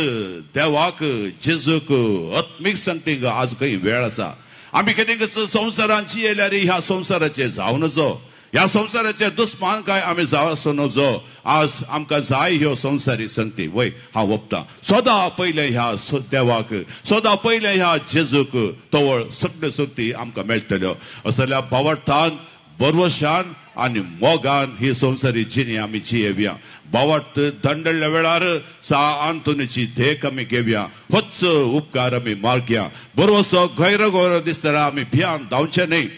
देवाक जेजूक आत्मीक संगतीक आज खंय वेळ आसा. आमी कितें संवसारांत जियेल्यार ह्या संवसाराचे जावं नजो ह्या संवसाराचे दुस्मान काय आमी जावं आसूं नजो. आज आमकां जाय ह्यो संवसारीक संगती वय हांव ओपतां. सदां पयले ह्या देवाक सदां पयले ह्या जेजूक तवळ सगळ्यो संगती आमकां मेळटल्यो. असल्या भावार्थान बरवशान आनी मोगान ही संवसारी जिणी आमी जियेवया. भावार्थ दंडल्या वेळार आंतोनीची देख आमी घेवया. होच उपकार आमी मागया. बरोसो गैर गौरव दिसतना आमी भियान धांवचे न्ही.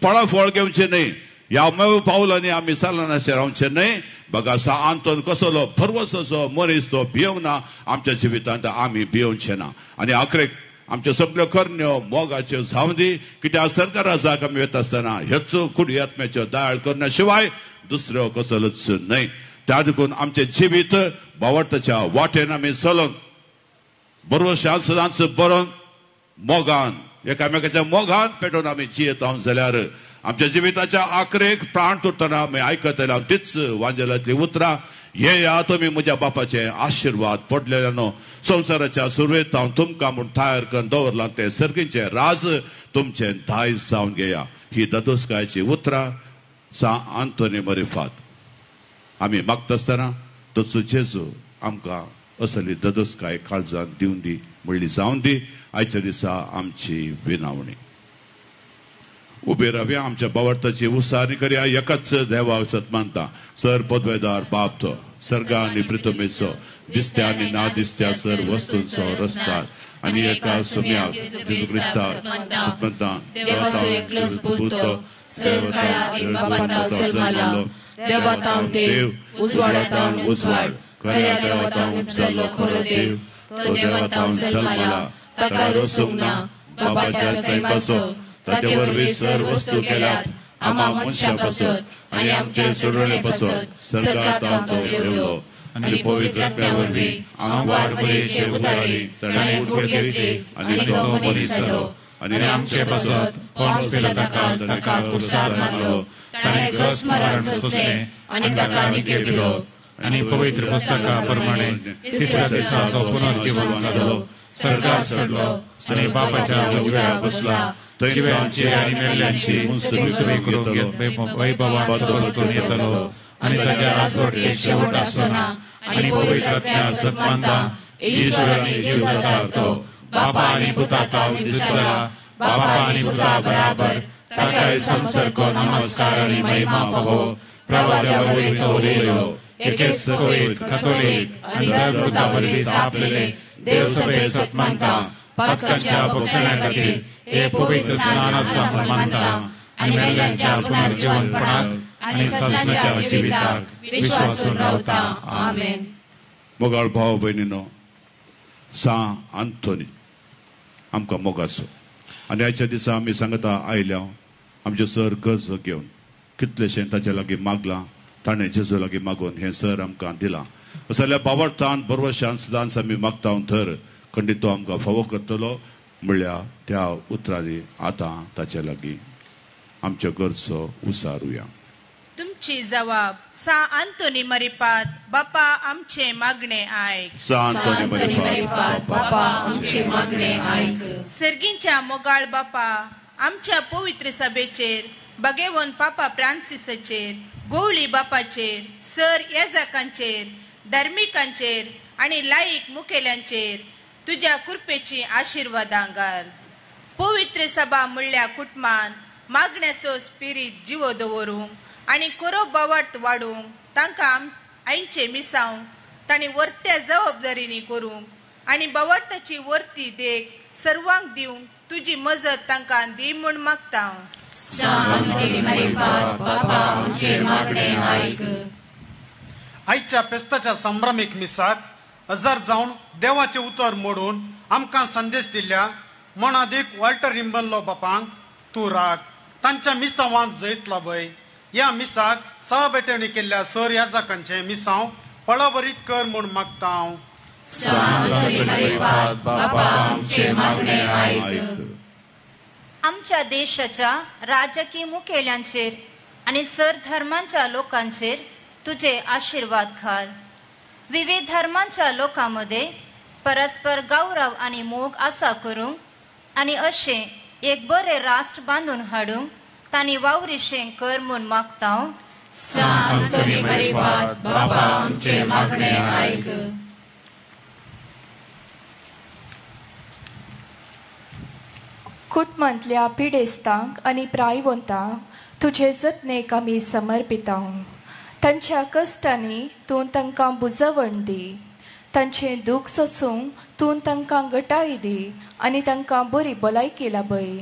फळाफळ घेवचे न्ही. ह्या मेव पावलांनी आमी सालानाचे रावचे न्ही. बघा आंतोन कसलो भरवसो मनीस तो भियोवना आमच्या जिवितांत आमी भियोवचे ना. आनी आखरेक आमच्यो सगळ्यो करण्यो मोगाच्यो जावं दी कित्याक सरकाराक आमी वता आसतना हेच कुडी आत्म्याच्यो दाळ करण्या शिवाय दुसऱ्यो कसलोच न्हय. त्या देखून आमचें जिवीत भावार्थाच्या वाटेन आमी चलोन बरोवशान सदांच बरोवन मोगान एकामेकाच्या मोगान पेटोवन आमी जियेत जाल्यार आमच्या जिविताच्या आखरेक प्राण तुटतना आमी आयकत आयल्या तीच वांजेलांतली उतरां. हे या तुमी म्हज्या बापाचे आशिर्वाद पडलेल्यानो संवसाराच्या सुरवेत हांव तुमकां म्हूण तयार करून दवरलां तें सर्गीचें राज तुमचें दायज जावन घेया. ही ददोसकायची उतरां आंतोनी मरिफात आमी मागता आसतना तसो जेजू आमकां असली ददोसकाय काळजांत दिवन दी म्हणली जावन दी. आयच्या दिसा आमची विनावणी. उबे रावया आमच्या भावार्थाची उसारी करया. एकाच देवाक सतमानता सर पदवेदार बाप तो सर्गा आनी पृथ्वीचो दिसत्या आनी ना दिसत्या सर वस्तूंचो रस्तार आनी एका सुम्याक जेजू क्रिस्ताक सतमानता देवाचो एकलोच पुतो सर्व बापांत जल्मालो देवातां देव उजवाडातां उजवाड खऱ्या देवातां उपजल्लो खरो देव तो देवातां जल्माला ताका रोसूंक ना बापाच्या सैमाचो ताचे वरवीं सर वस्तू केल्यात आमा मनशां पासत आनी आमचे सोडवणे पासत सरकारांत तो येवलो आनी पवित्र आत्म्या वरवीं हांव वार बरेचे उदारी ताणें उडके केली आनी तो मनीस जालो आनी आमचे पासत कोण केला ताका कुर्सार मारलो. ताणें कश्ट मरण सोंसलें आनी ताका निके पिलो आनी पवित्र पुस्तका प्रमाणे तिसऱ्या दिसा तो पुनर्जीवन जालो. सरकार चडलो आनी बापाच्या उजव्यार बसला. जिव्यांची आनी मेल्ल्यांची मुसबी करून वैभवान परतून येतलो आनी ताच्या राजवटीक शेवट आसना. आनी पवित्र आत्म्या सतमानता ईश्वर आनी जीवदाता तो बापा आनी पुताक दिसतला. बापा आनी पुता बराबर ताकाय संसर्ग नमस्कार आनी महिमा फावो. प्रवाद्या एकेच कथोलीक आनी दरवृत्ता वरवीं आपलेले देव सभे सतमानता. पातकांच्या भक्षणा खातीर हे पवित्र स्नानाचा मानता आनी मेल्ल्यांच्या पुनर्जीवनपणाक आनी ससनाच्या जिविताक विश्वासून रावता. आमेन. मोगाळ भाव भयणीनो आंतोनी आमकां मोगाचो आनी आयच्या दिसा आमी सांगता आयल्या आमचे सर गज घेवन कितलेशें ताचे लागीं मागलां. ताणें जेजू लागीं मागून हें सर आमकां दिलां. जाल्यार भावार्थान बरवशान सदांच आमी मागता तर खंडीत तो आमकां फावो करतलो. म्हणल्यार त्या उतरांनी आतां ताचे लागीं आमच्या गरजो उसारुया. तुमची जबाब आंतोनी मरिपात बापा आमचे मागणे आयक. आंतोनी मरिपात बापा आमचे मागणे आयक. सर्गींच्या मोगाळ बापा आमच्या पवित्र सभेचेर बगेवोन पापा फ्रांसिसाचेर गोवळी बापाचेर सर येजाकांचेर धर्मिकांचेर आनी लायक मुखेल्यांचेर तुज्या कृपेची आशिर्वादां घाल. पवित्र सभा म्हणल्या कुटुंबान मागण्याचो स्पिरीत जिवो दवरूंक आनी खरो बावार्थ वाडूंक तांकां आईचे मिसांव तांणी वर्त्या जबाबदारीनी करूंक आनी बवरताची वर्ती देख सर्वांक दिवंक तुजी मजत तांकां दी म्हूण मागता हांव. आयच्या पेस्ताच्या संभ्रमीक मिसाक हजर जावन देवाचे उतर मोडून आमकां संदेश दिल्या मनादीक वॉल्टर रिंबनलो बापांक तूं राग तांच्या मिसावांत जैतलो पळय. ह्या मिसाक सहबेटेणी केल्ल्या सर याजकांचे मिसांव पळावरीत कर म्हूण मागता हांव. आमच्या देशाच्या राजकीय मुखेल्यांचेर आणि सरधर्मांच्या लोकांचेर तुझे आशीर्वाद घाल. विविध धर्मांच्या लोकांमध्ये परस्पर गौरव आणि मोग आसा करूंक आणि अशें एक बरें राष्ट्र बांदून हाडूंक तांणी वावरिशें कर म्हूण मागता हांव. कुटुंबांतल्या पिडेस्तांक आनी प्रायवंतांक तुजे जतनेक आमी समर्पिता. तांच्या कश्टांनी तूं तांकां बुजवण दी. तांचें दूख सोसूंक तूं तांकां घटाय दी आनी तांकां बरी भलायकी लाभय.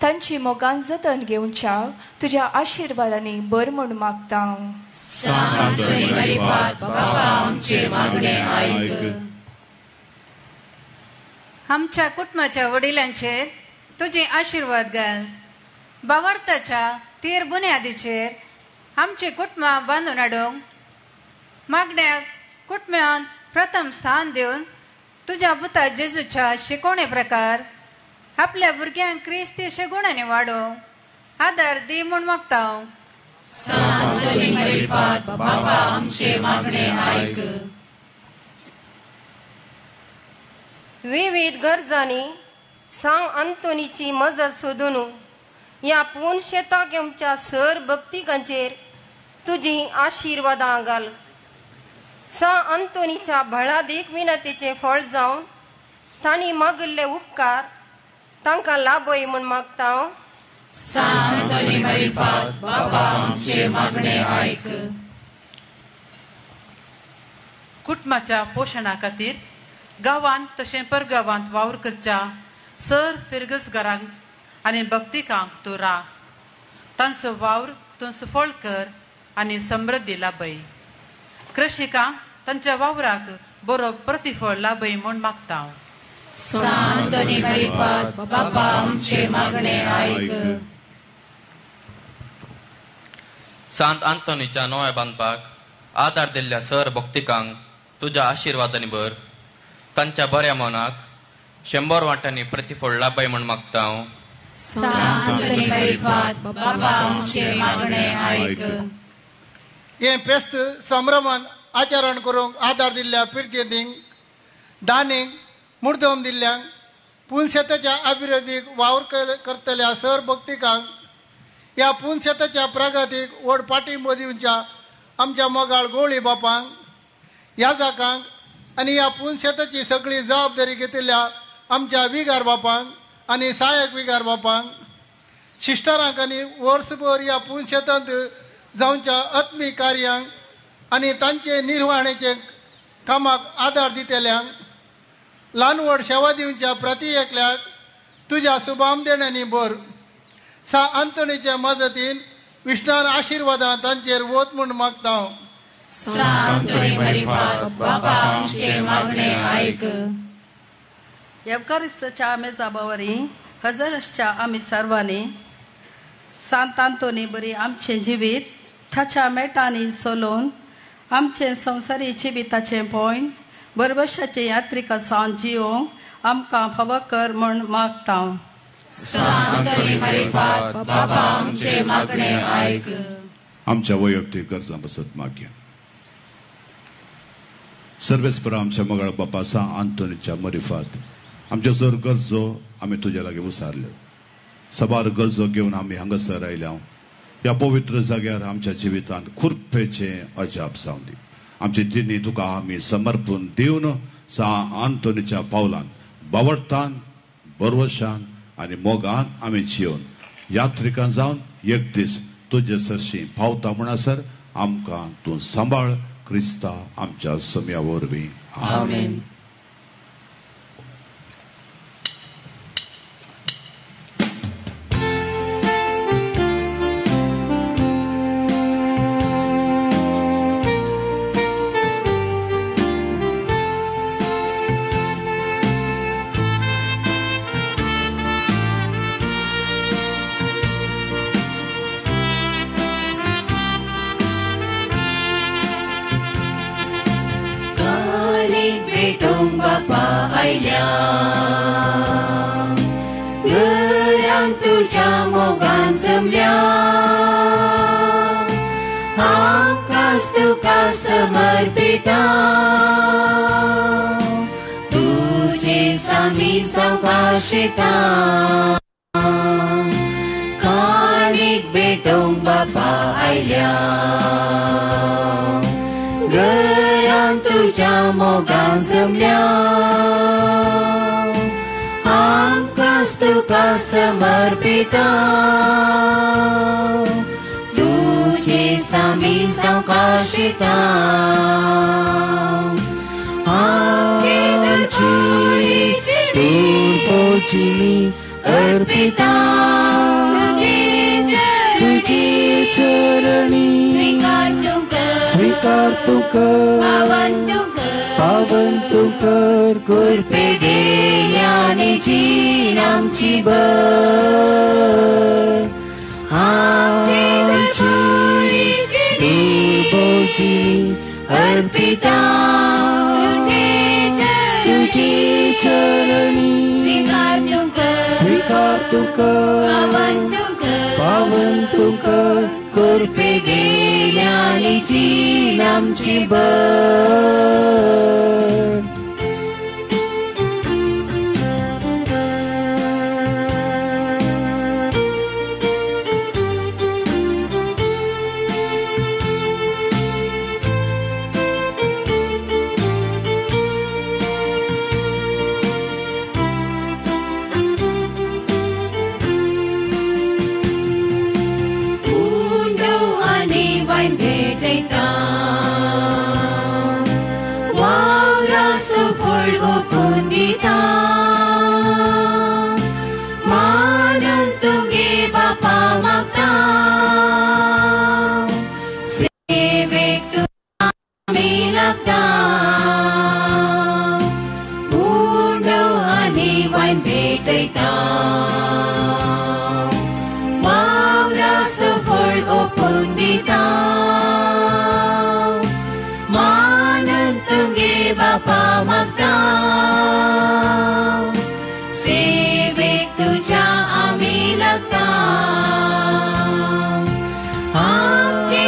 तांची मोगान जतन घेवच्या तुज्या आशिर्वादांनी बर म्हूण मागता. आमच्या कुटुंबाच्या वडिलांचेर तुझे आशीर्वाद घाल. बावर्ताच्या तीर बुन्यादीचेर आमचे कुटुंब बांदून हाडूंक मागण्याक कुटुंबांत प्रथम स्थान दिवन तुज्या पुता जेजूच्या शिकवणे प्रकार आपल्या भुरग्यांक क्रिस्तीचे गुणांनी वाडोवंक आदार दी म्हूण मागता हांव. विविध गरजांनी सांव अंतोनीची मजत सोदून ह्या पूर्ण शेताक आमच्या सर भक्तिकांचेर तुजी आशिर्वादां घाल. सांव अंतोनीच्या भळादीक विनंतीचे फळ जावन तांणी मागिल्ले उपकार तांकां लाभय म्हूण मागता हांव. कुटुंबाच्या पोशणा खातीर गांवांत तशें परगांवांत वावर करच्या सर फिरगसगारांक आनी भक्तिकांक तूं राख. तांचो वावर तूं सफळ कर आनी समृद्धी लाभय. कृषिकांक तांच्या वावराक बरो प्रतिफळ लाभय म्हूण मागता हांव. सांत आंतोनीच्या नव्या बांदपाक आदार दिल्ल्या सर भक्तिकांक तुज्या आशिर्वादांनी भर. तांच्या बऱ्या मनाक 100 वांटांनी प्रतिफळ लाभय म्हूण मागता हांव. हे फेस्त संभ्रमान आचरण करूंक आदार दिल्ल्या पिरकेदींक दानीक मुर्दम दिल्ल्यांक पुनशेताच्या अभिवृद्धीक वावर करतल्या सर भक्तिकांक ह्या पुनशेताच्या प्रगतीक व्हड पाठिंबो दिवच्या आमच्या मोगाळ गवळी बापांक याजकांक आनी ह्या पुनशेताची सगळी जबाबदारी घेतिल्ल्या आमच्या विगार बापांक आनी सहाय्यक विगार बापांक शिस्टारांक आनी वर्सभर ह्या पुनशेतांत जावच्या आत्मीक कार्यांक आनी तांचे निर्वहणेचे कामाक आदार दितेल्यांक ल्हान व्हड सेवा दिवच्या प्रति एकल्याक तुज्या शुभाम देण्यानी भर. सा अंतणीच्या मजतीन विष्णार आशिर्वादां तांचेर वत म्हूण मागता हांव. एवकारिस्ताच्या मेजाबावरी हजर आसच्या आमी सर्वांनी सांत आंतोनी बरी आमचें जिवीत ताच्या मेटांनी सोलोवन आमचे संवसारी जिविताचें पॉयंट बरबशाचे यात्रिका सावन जिवोवंक आमकां फावो कर म्हूण मागता हांव. आमच्या वैयक्तीक गरजा बसत मागया. सर्वेस्पर आमच्या मोगाळ बापा सा आंतोनीच्या मरिफात आमच्यो जर गरजो आमी तुजे लागीं उसारल्यो. सबार गरजो घेवन आमी हांगासर आयल्या. ह्या पवित्र जाग्यार आमच्या जिवितांत खुरपेचें अजाप जावं दी. आमची तिनी तुका आमी समर्पण दिवन सा आंतोनीच्या पावलान बावडतान बरवशान आनी मोगान आमी जिवन यात्रिकां जावन एक दीस तुजे सरशी पावता म्हणसर आमकां तूं सांबाळ क्रिस्ता आमच्या सम्या वरवीं आमेन. बापा आयल्या घरांत तुझ्या मोगान जमल्या आमकांच तुका समर्पिता तुझे सामी सावकाशिता काणीक भेटोंक बापा आयल्या घरांत तुझ्या मोगान जमल्या आमकांच तुका समर्पिता तुझे सामी सावकाशिता तुझी अर्पिता तुझे चरणी स्वीकार तू कर पावन तू कर कृपे देण्याची आमची बर आमची तुझी अर्पिता तुझे चरणी स्वीकार तू कर पावन तू कर कृपे देण्याची आमची बर मानन तुगे बापा मागता सेवेक तू आमी लागता उंडव आनी वायन भेटयता वावरास फळ ओपून दिता मानन तुगे बापा मागता सेवेक तुझ्या आमी लागता आमची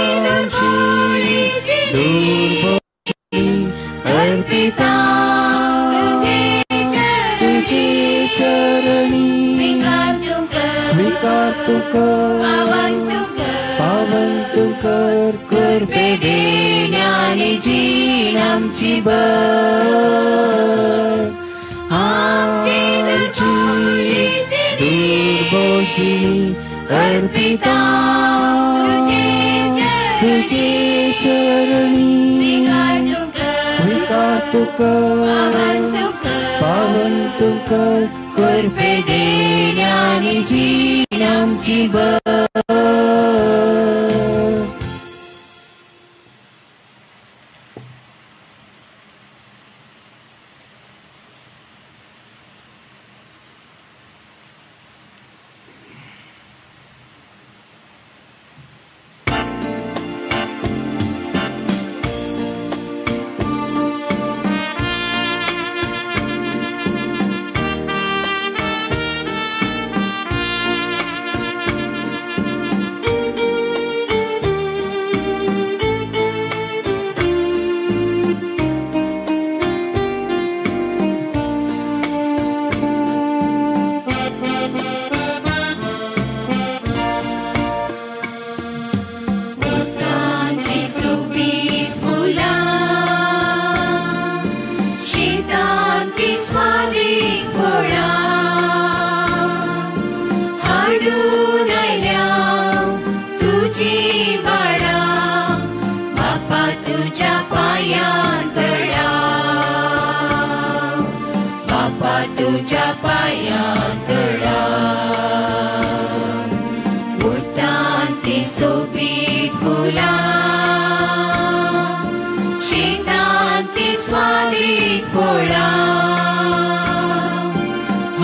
अर्पिता तुझे चरणी स्वीकार तू कर पावन तू कर कृपे देण्याची आमची बर आमची अर्पिता तुझे चरणी स्वीकार तू कर पावन तू कर कृपे देण्याची आमची बर तुझ्या पायां तळा उरतांती सोबीत फुलां शेतांती स्वादीक फळां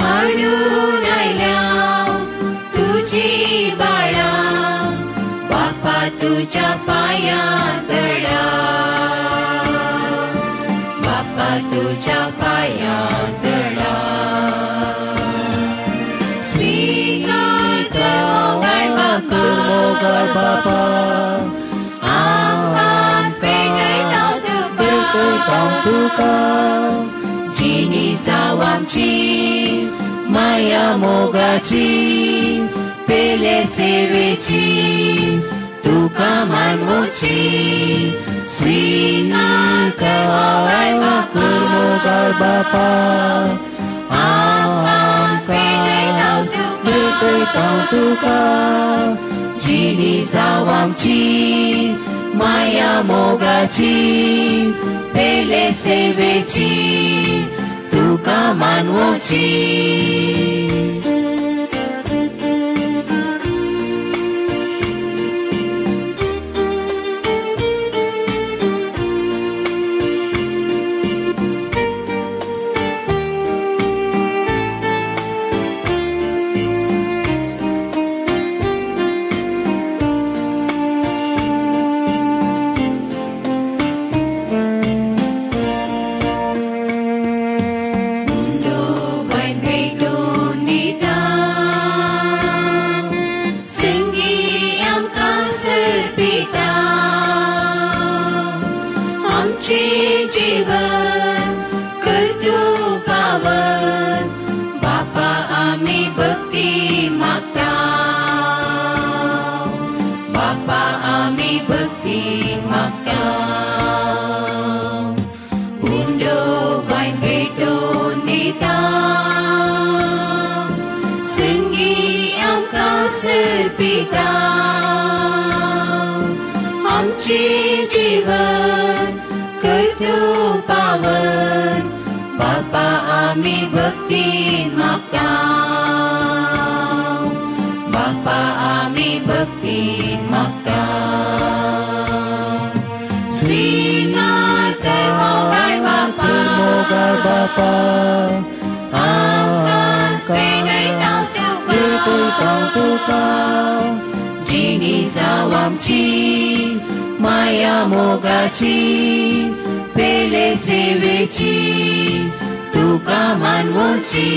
हाडून आयल्या तुझी बाळां बापा तुझ्या पायां तळा बापा तुझ्या पायां तळा स्वीकार कर मोगाळ बापा आमकां पेटयतां तुका जिणी जाव आमची माया मोगाची पेले सेवेची तुका मानवची स्वीकार कर मोगाळ बापा आमकां पेटयतां तुका जिणी जाव आमची माया मोगाची पेले सेवेची तुका मानवची जीवन करतू पावन बापा आमी भक्ती मागता बापा आमी भक्ती मागता उंडो वायन भेटून दिता संगी आमकां सर्पिता आमचे जीवन करतू पावन बापा आमी भक्ती मागता बापा आमी भक्ती मागता स्वीकार कर मोगाळ बापा आमकां पेटयतां तुका जिणी जाव आमची माया मोगाची पेले सेवेची तुका मानवची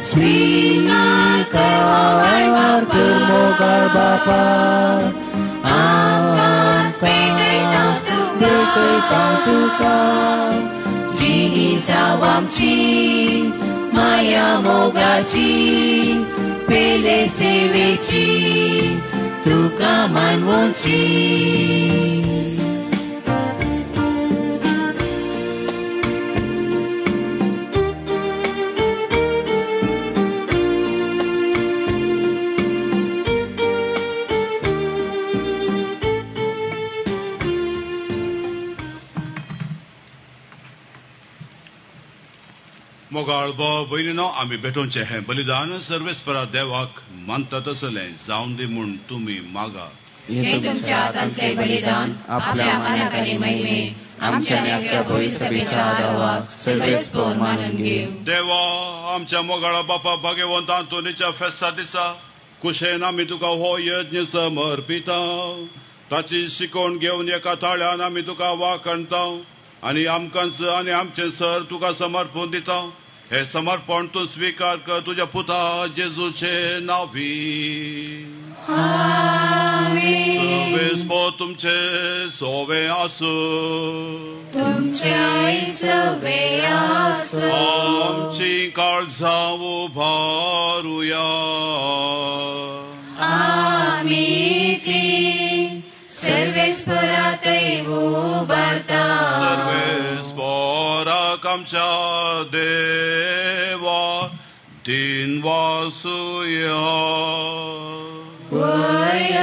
स्वीकार कर मोगाळ बापा आमकां पेटयतां तुका जिणी जाव आमची माया मोगाची पेले सेवेची तुका मानवची मोगाळ भाव भयणीनो आमी भेटोवचे हे बलिदान सर्वेस्परा देवाक मानता तसलें जावन दी म्हूण तुमी मागा हे तुमच्या हातांतले बलिदान आपल्या मनाक आनी महिमे आमच्या नेमक्या भोई सभेच्या देवाक सर्वेस्पर मानून घेव देवा आमच्या मोगाळा बापा भाग्यवंत आंतोनीच्या फेस्ता दिसा कुशेन आमी तुका हो यज्ञ समर्पिता ताची शिकोवण घेवन एका ताळ्यान आमी तुका वाखणता आनी आमकांच आनी आमचे सर तुका समर्पण दिता हे समर्पण तूं स्वीकार कर तुज्या पुता जेजूचे नांवी सर्वेस्पो तुमचे सोवे आसू तुमचे सोवे आसू आमची काळजां उबारुया आमी ती सर्वेस्परातय उबारता सर्वेस्पराक आमच्या देवा दिन वासुया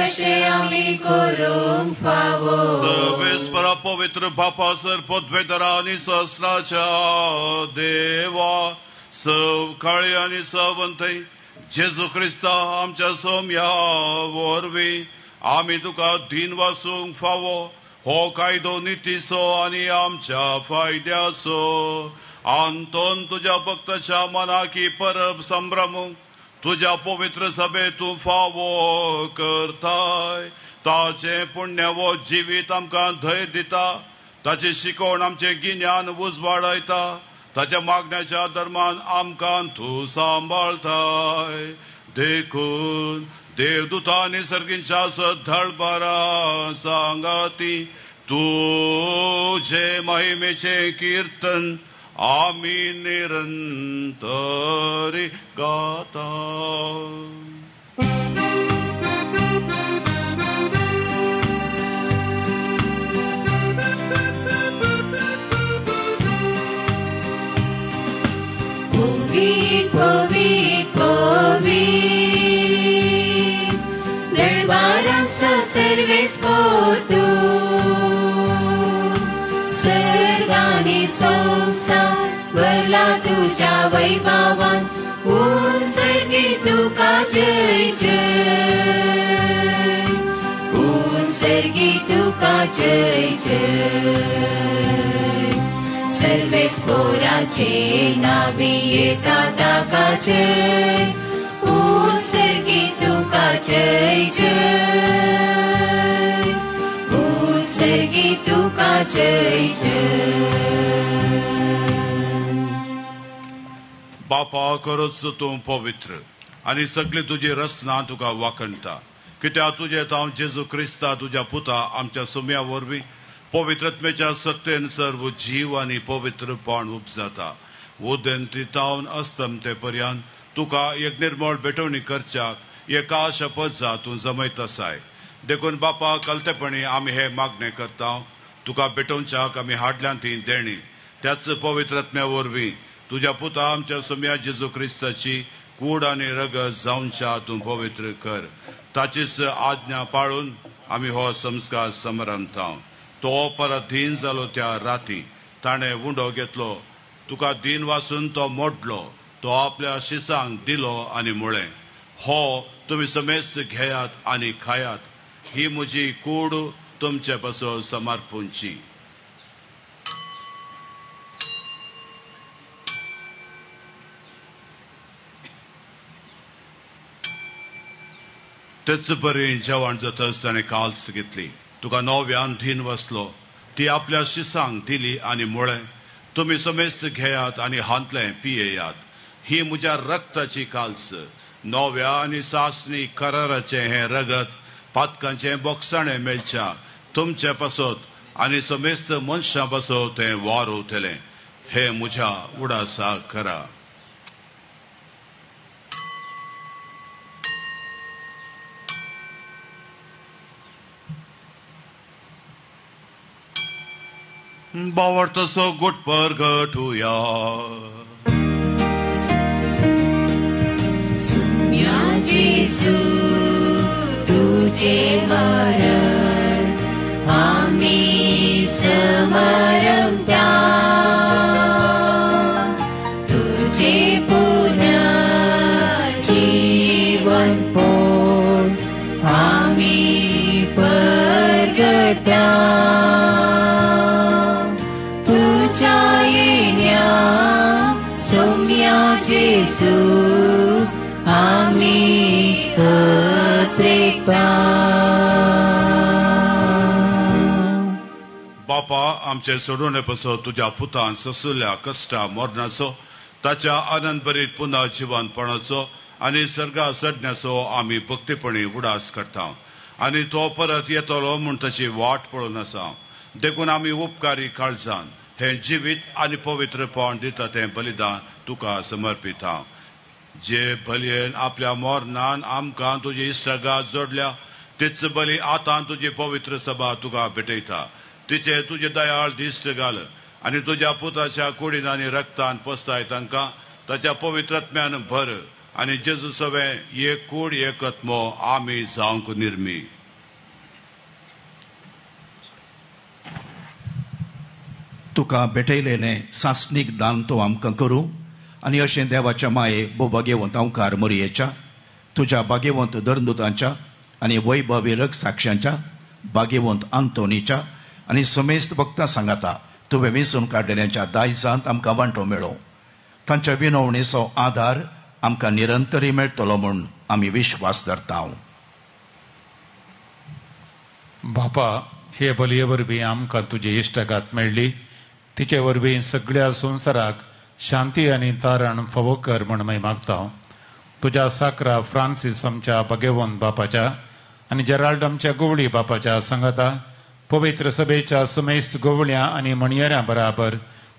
अशें आमी करूंक फावो सर्वेस्परा पवित्र बापा सर पदवेदरा आनी सहस्राच्या देवा सवकाळी आनी सवंतय जेजू क्रिस्ता आमच्या सोम्या वरवीं आमी तुका दिन वासूंक फावो हो कायदो नितीसो आनी आमच्या फायद्याचो आंतोन तुज्या भक्ताच्या मनाकी परब संभ्रमूंक तुज्या पवित्र सभे तूं फावो करताय. ताचे पुण्य वो जिवीत आमकां धैर्य दिता. ताची शिकवण आमचे गिन्यान उजवाडयता. ताच्या मागण्याच्या धर्मान आमकां तूं सांबाळताय. देखून देवदूता निसर्गींच्या धडबारा सांगाती तुझे महिमेचे कीर्तन आमी निरंतरी गाता. Serves por tu सर्गानी संसार भरला तुझ्या वैभवान उत्सर्गी तुका जय जय उत्सर्गी तुका जय जय सर्वेस पोराचे नावी येता ताका जय उत्सर्गी तुका जय जय उत्सर्गी तुका जय जय. बापा करोच तूं पवित्र आनी सगळी तुजी रचना तुका वाखणटा. कित्याक तुजे तांव जेजू क्रिस्ता तुज्या पुता आमच्या सुम्या वरवीं पवित्रत्मेच्या सत्तेन सर्व जीव आनी पवित्रपण उपजाता. उदेन ती तावन अस्तम ते पर्यंत तुका एक निर्मळ भेटवणी करच्याक एका शपथ तूं जमयत आसाय. देखून बापा कलतेपणी आमी हे मागणे करता. तुका भेटोवच्याक आमी हाडल्यान ती देणी त्याच पवित्रत्म्या वरवीं तुज्या पुता आमच्या सुम्या जेजू क्रिस्ताची कूड आनी रगत जावनच्या तूं पवित्र कर. ताचीच आज्ञा पाळून आमी हो संस्कार समरमता. तो परत दिन जालो त्या राती ताणें उंडो घेतलो. तुका दिन वाचून तो मोडलो. तो आपल्या शिसांक दिलो आनी म्हळें हो तुमी समेस्त घेयात आनी खायात. ही म्हजी कूड तुमचे पासो समर्पूंची. तेच परी जेवण जातच ताणें काल्स घेतली. तुका नव्यान दिन वसलो. ती आपल्या शिसांक दिली आनी म्हळें तुमी समेस्त घेयात आनी हांतलें पियेयात. ही म्हज्या रक्ताची काल्स नव्या आनी सासणी कराराचें हें रगत पातकांचें बोगसाणें मेळच्या तुमचे पासत आनी समेस्त मनशां पासत तें वार उरतलें. हे म्हज्या उडासा करा. बावडतसो गुटपर गठुया. जेजू तुझे मरण आम्ही समरमता. तुझे पुन्हा जीवन पोळ आम्ही परगटा. तुझ्या येण्या सौम्या जेजू आम्ही बापा आमचे सोडून पासो तुज्या पुतान ससुल्या कश्टा मरणाचो ताच्या आनंद भरीत पुन्हा जिवनपणाचो आनी सर्गा सडण्याचो आमी भक्तीपणी उडास करता. आनी तो परत येतलो म्हूण ताची वाट पळोवन आसा. देखून आमी उपकारी काळजान हे जिवीत आनी पवित्रपण दिता तें बलिदान तुका समर्पिता. जे बलयेन आपल्या मरणान आमकां तुजी इश्टगात जोडल्या तीच बली आतां तुजी पवित्र सभा तुका भेटयता. तिचे तुजे दयाळ दिश्ट घाल आनी तुज्या पुताच्या कुडीन आनी रक्तान पोसताय तांकां ताच्या पवित्रत्म्यान भर आनी जेजू सवे एक कूड एक आत्मो आमी जावंक निर्मी. तुका भेटयलेलें सासणीक दान तो आमकां करूं आनी अशें देवाच्या माये भो भाग्यवंत अवकार मरियेच्या तुज्या भाग्यवंत धर्मदूतांच्या आनी वैभवीरक साक्षांच्या भाग्यवंत आंतोनीच्या आनी समेस्त भक्तां सांगाता तुवें वेंचून काडिल्ल्यांच्या दायजांत आमकां वांटो मेळो. तांच्या विनवणेचो आदार आमकां निरंतरी मेळटलो म्हूण आमी विश्वास धरता. बापा, हे बलये वरवीं आमकां तुजी इश्टगात मेळ्ळी. तिचे वरवीं सगळ्या संवसाराक शांती आनी तारण फावो कर म्हूण मागीर मागता. तुज्या साकरा फ्रांसीस आमच्या भाग्यवंत बापाच्या आनी जेराल्ड आमच्या गोवळी बापाच्या सांगाता पवित्र सभेच्या समेस्त गोवळ्यां आनी मणियऱ्यां बराबर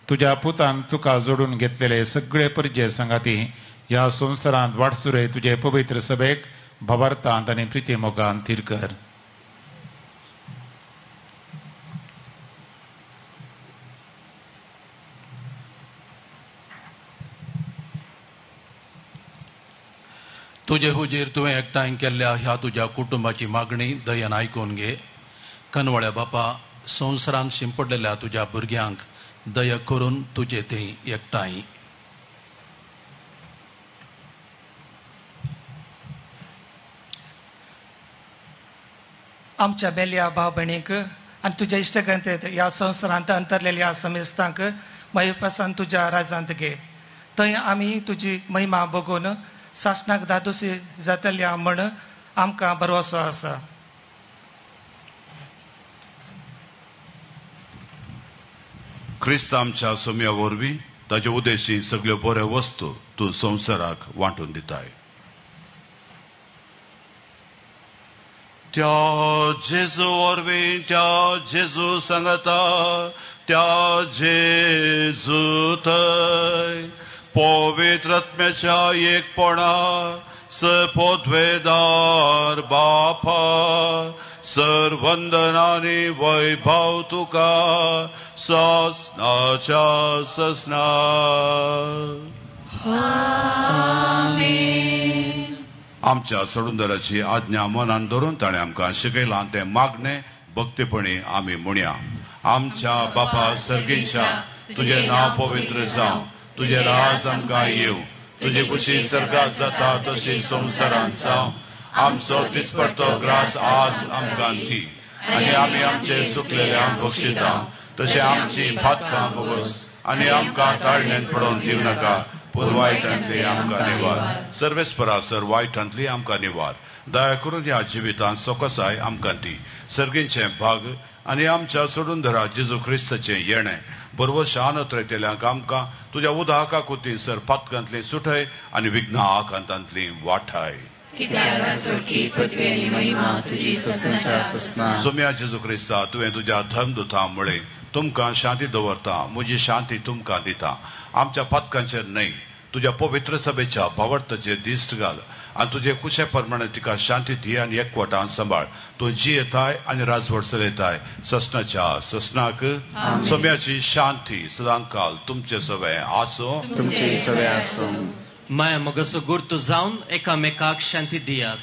तुज्या पुतान तुका जोडून घेतलेले सगळे परिचय सांगाती ह्या संवसारांत वाटसुरे तुजे पवित्र सभेक भावार्थांत आनी प्रिती मोगान थीर कर. तुजे हुजेर तुवें एकठांय केल्ल्या ह्या तुज्या कुटुंबाची मागणी दयेन आयकून घे. कनवळ्या बापा, संवसारांत शिंपडलेल्या तुज्या भुरग्यांक दया करून तुजे थंय एकठांय. आमच्या बेल्या भाव भयणीक आनी तुज्या इश्टगंतेत ह्या संवसारांत अंतरलेल्या समेस्तांक मागीर पासून तुज्या राजांत घे. थंय आमी तुजी महिमा बघून सासणाक दादोशी जातल्या म्हण आमकां भरवसो आसा. क्रिस्त आमच्या सोम्या वरवीं ताचे उद्देशी सगळ्यो बऱ्यो वस्तू तूं संवसाराक वांटून दिताय. त्या जेजू वरवीं त्या जेजू सांगता त्या जेजू थंय पवित्र आत्म्याच्या एकपणा सपोद्वेदार बापा सर्वंदनानी वैभव तुका ससनाच्या ससना. आमच्या सोडूंदराची आज्ञा मनान धरून ताणें आमकां शिकयलां तें मागणें भक्तीपणी आमी म्हणया. आमच्या बापा सर्गीच्या तुजें नांव पवित्र जावं, तुजें राज आमकां येवं, तुजी कुशी सर्गात जाता तशी संवसारांत जावं. आमचो दिसपडटो ग्रास आज आमकां दी आनी आमी आमचे चुकलेल्यांक बक्षिता तशें आमची पातकां बगोस आनी आमकां ताळणेंत पडोवन दिव नाका पूण वायटांतली आमकां निवार. सर्वेस्परासर वायटांतली आमकां निवार. दया करून ह्या जिवितांत सोकसाय आमकां दी. सर्गींचे भाग आनी आमच्या सोडून धरा जेजू क्रिस्ताचें येणें बरोबर शानत रयतल्यांक आमकां तुज्या उदका कुती सर पातकांतली सुटय आनी विघ्नां आकांतांतली वाठाय. सोम्या जेजू क्रिस्ता, तुवें तुज्या धर्मदुतां मुळे तुमकां शांती दवरता, म्हजी शांती तुमकां दिता. आमच्या पातकांचेर न्हय, तुज्या पवित्र सभेच्या भावार्थाचेर दिश्ट घाल आनी तुजे कुशे प्रमाणे तिका शांती दी आनी एकवटान सांबाळ. तूं जी येताय आनी राजवट चलयताय ससनाच्या ससनाक. सोम्याची शांती सदांकाल तुमचे सवे आसूं. माया मोगाचो गुर्तू जावन एकामेकाक शांती दियात.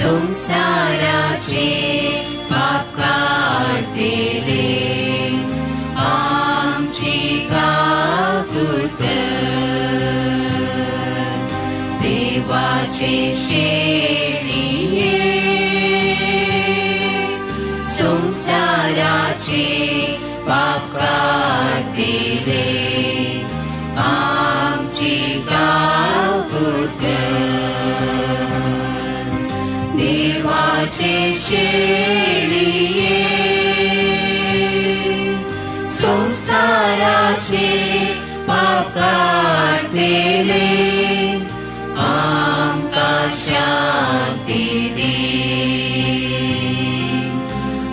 संसाराचे पाप काढतेले आमची काकूत देवाचे शेणिये संसाराचे पाप काढतेले आमची काकूत देवाचे शेणिये संसाराचे पाप काढतेले आमकां शांती दी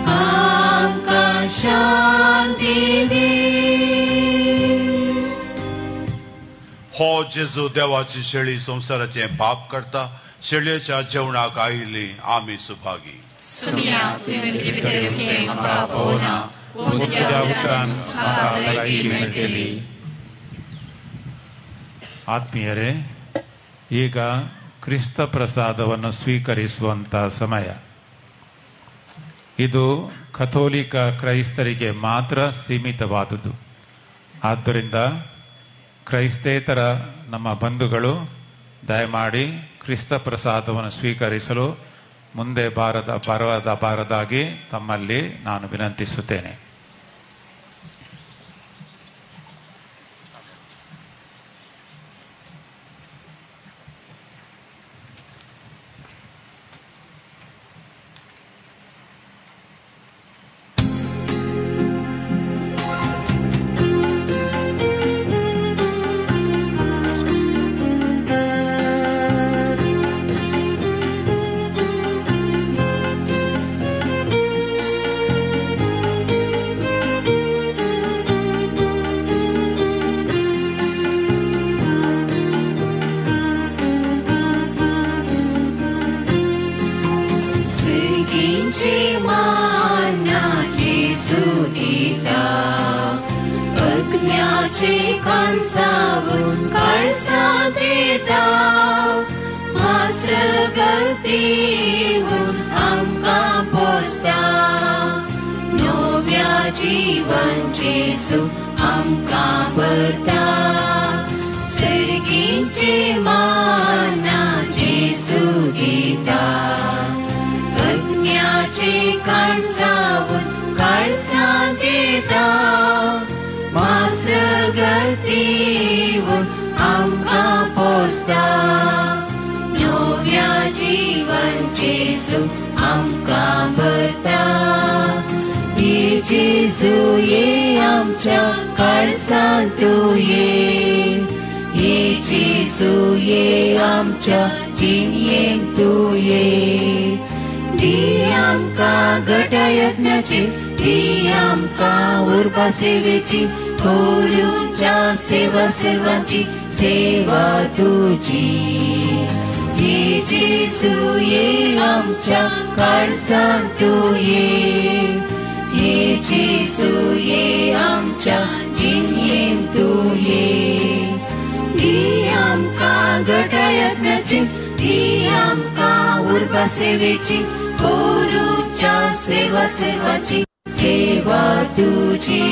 आमकां शांती दी. हो जेजू देवाची शेळी संसाराचे पाप करता शेळयेच्या जेवणाक आयिल्ली आमी सुभागी. सुमिया तुवें जिवितेचें म्हाका फोवना पूण तुज्या उतरान म्हाका भलायकी मेळटली. ಆತ್ಮೀಯರೇ, ಈಗ ಕ್ರಿಸ್ತ ಪ್ರಸಾದವನ್ನು ಸ್ವೀಕರಿಸುವಂಥ ಸಮಯ. ಇದು ಕಥೋಲಿಕ ಕ್ರೈಸ್ತರಿಗೆ ಮಾತ್ರ ಸೀಮಿತವಾದುದು. ಆದ್ದರಿಂದ ಕ್ರೈಸ್ತೇತರ ನಮ್ಮ ಬಂಧುಗಳು ದಯಮಾಡಿ ಕ್ರಿಸ್ತ ಪ್ರಸಾದವನ್ನು ಸ್ವೀಕರಿಸಲು ಮುಂದೆ ಬಾರದಾಗಿ ತಮ್ಮಲ್ಲಿ ನಾನು ವಿನಂತಿಸುತ್ತೇನೆ. सेवेची कोरूच्या सेवा सर्वांची सेवा तुझी. ये जेसू ये आमच्या काळजांत तू ये जेसू ये आमच्या जिणयेंत तू दी आमकां घटा यत्नाची दी आमकां उर्बा सेवेची कोरूच्या सेवा सर्वांची सेवा तुझी.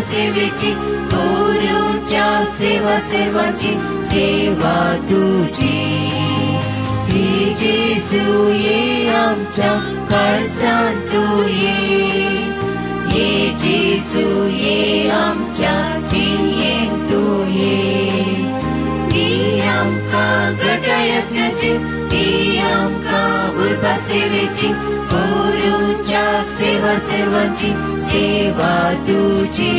सेवेची कोरूच्या सेवा सर्वांची सेवा तुझी. हे जेसू ये आमच्या काळजांत तू ये जेसू ये आमच्या जिणयेंत तू दी आमकां घटा यत्नाची दी आमकां उर्बा सेवेची कोरूच्या सेवा सर्वांची सेवा तुझी.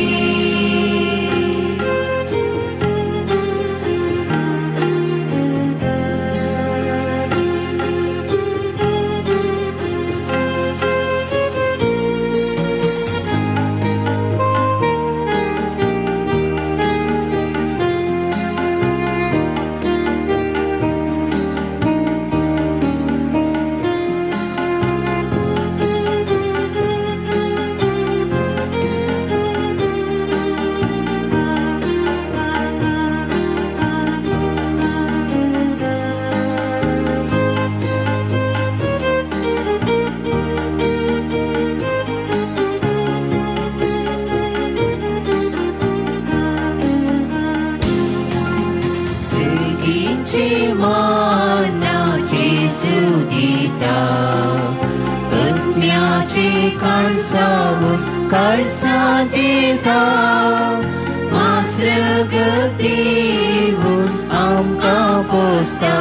सत्याचे माना जेसू दिता अज्ञाचे काळजावर काळजा दिता मास्र गतीवर आमकां पोसता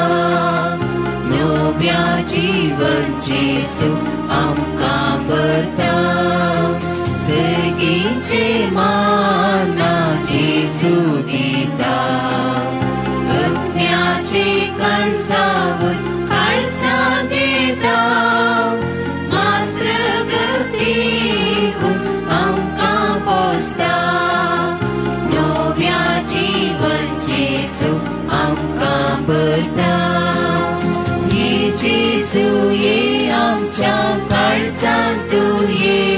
नव्या जीवन जेसू आमकां भरता सर्गीचे माना जेसू दिता अज्ञाचे काळजावर काळजा दिता मास्र गतीवर आमकां पोसता नव्या जीवन जेसू आमकां भरता ये जेसू ये आमच्या काळजांत तूं ये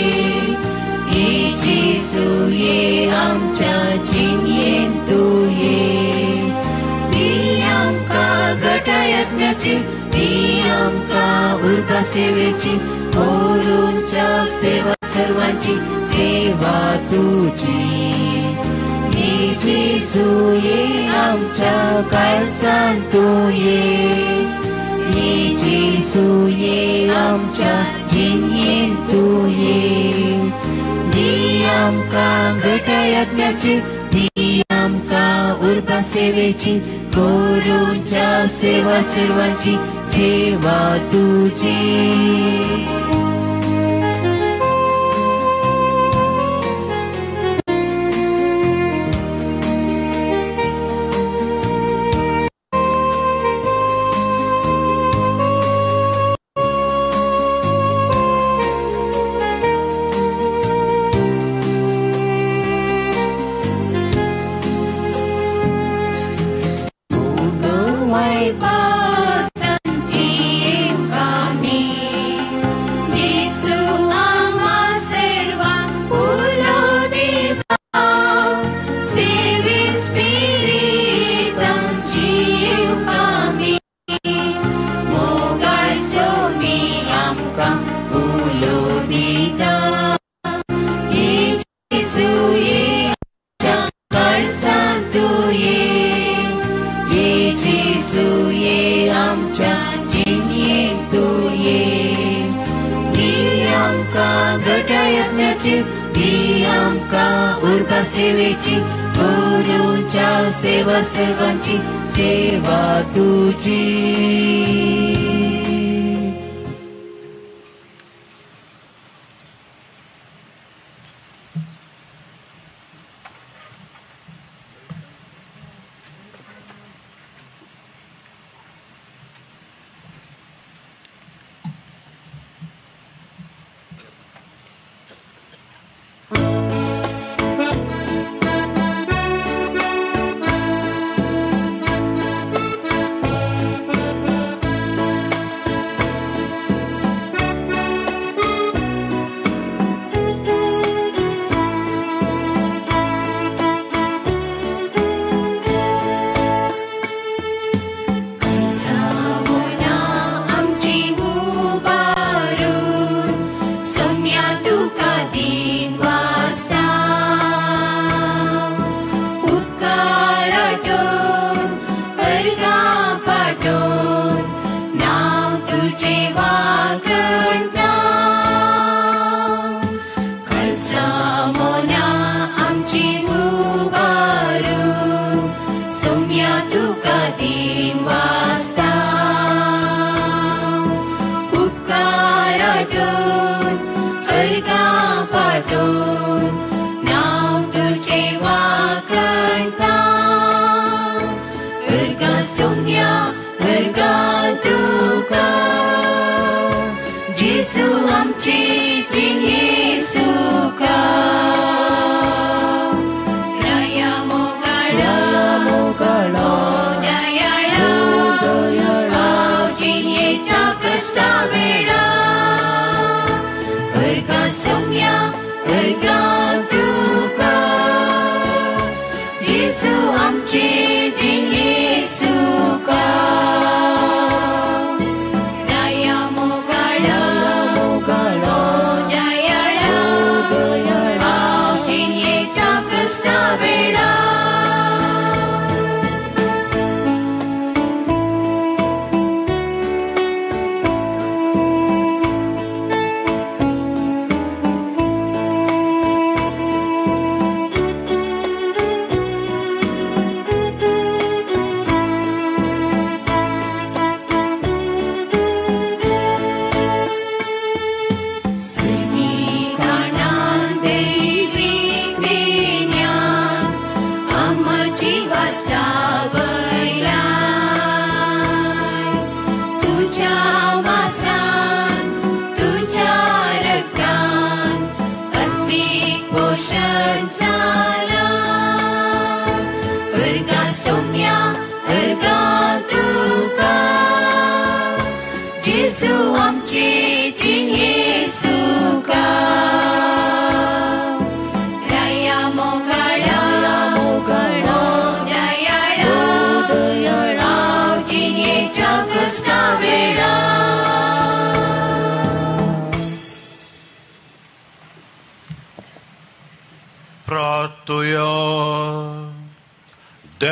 जेसू ये आमच्या जिणयेंत तूं ये दी आमकां गटा यत्नाची दी आमकां उर्बा सेवेची ओरूंच्या सेवा सर्वांची सेवा तुजी ये जेसू ये आमच्या काळजांत तूं ये जेसू ये आमच्या जिणयेंत तूं ये दी आमकां गटा यत्नाची दी आमकां उर्बा सेवेची कोरूंच्या सेवा सर्वांची सेवा तुजी सेवेची कोरूंच्या सेवा सर्वांची सेवा तुजी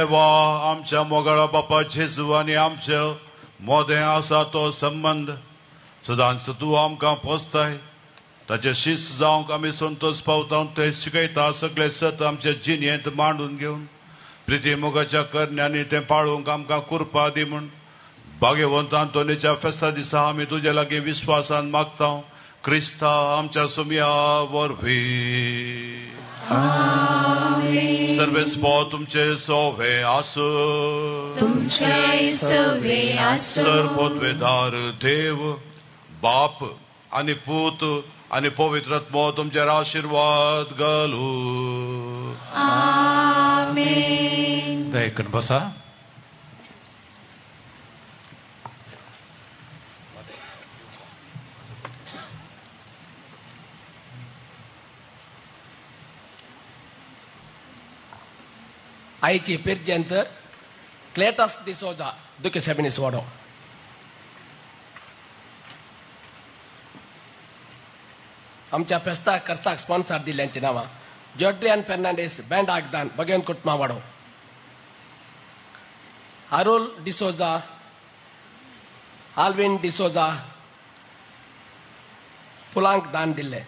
देवा आमच्या मोगळा बापा जेजू आनी आमचे मोदें आसा तो संबंध सदांच तूं आमकां पोसताय ताचे शिस्त जावंक आमी संतोश पावता ते शिकयता सगळे सत आमच्या जिणेंत मांडून घेवन प्रिती मोगाच्या करण्यांनी ते पाळूंक आमकां कृपा दी म्हूण भाग्यवंत आंतोनीच्या फेस्ता दिसा आमी तुजे लागीं विस्वासान मागता क्रिस्ता आमच्या सुमया वरवीं सर्वेस्पो तुमचे सोवे आसो तुमचे सोवे आसो सर्वोद्वेदार देव बाप आनी पूत आनी पवित्रात्मो तुमचेर आशीर्वाद घालू आमेन. दयेकन बसा. आईची पिर्जेंतर क्लेटस डिसोजा दुखे सेबनीस वाडो. आमच्या फेस्ता खर्चाक स्पॉन्सर दिल्ल्यांची नांवां जॉड्रियन फेर्नांडीस बँड आगदान बगेन कुटमा वाडो. हारूल डिसोजा आल्विन डिसोजा फुलांक दान दिल्ले.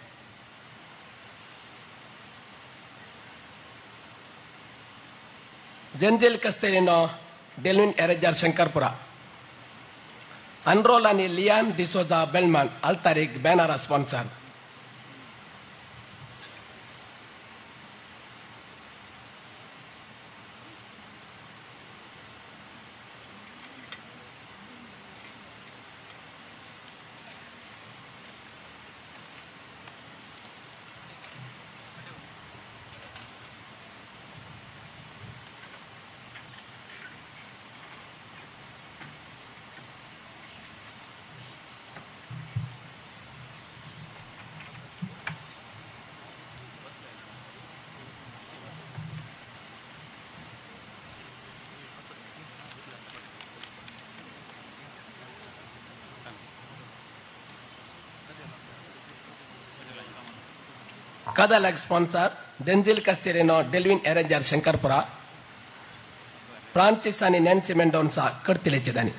जेंजिल कस्तेलिनो डेल्विन एरेजार शंकरपुरा. अनरोल आणि लियान डिसोजा बेलमान अल्तारीक बॅनरा sponsor. Cada leg sponsor Denzil Castelino, Delvin Erejar Shankarpura, Francis आणि नॅन्सी मेंडोन्सा कडतिलेचे दानी.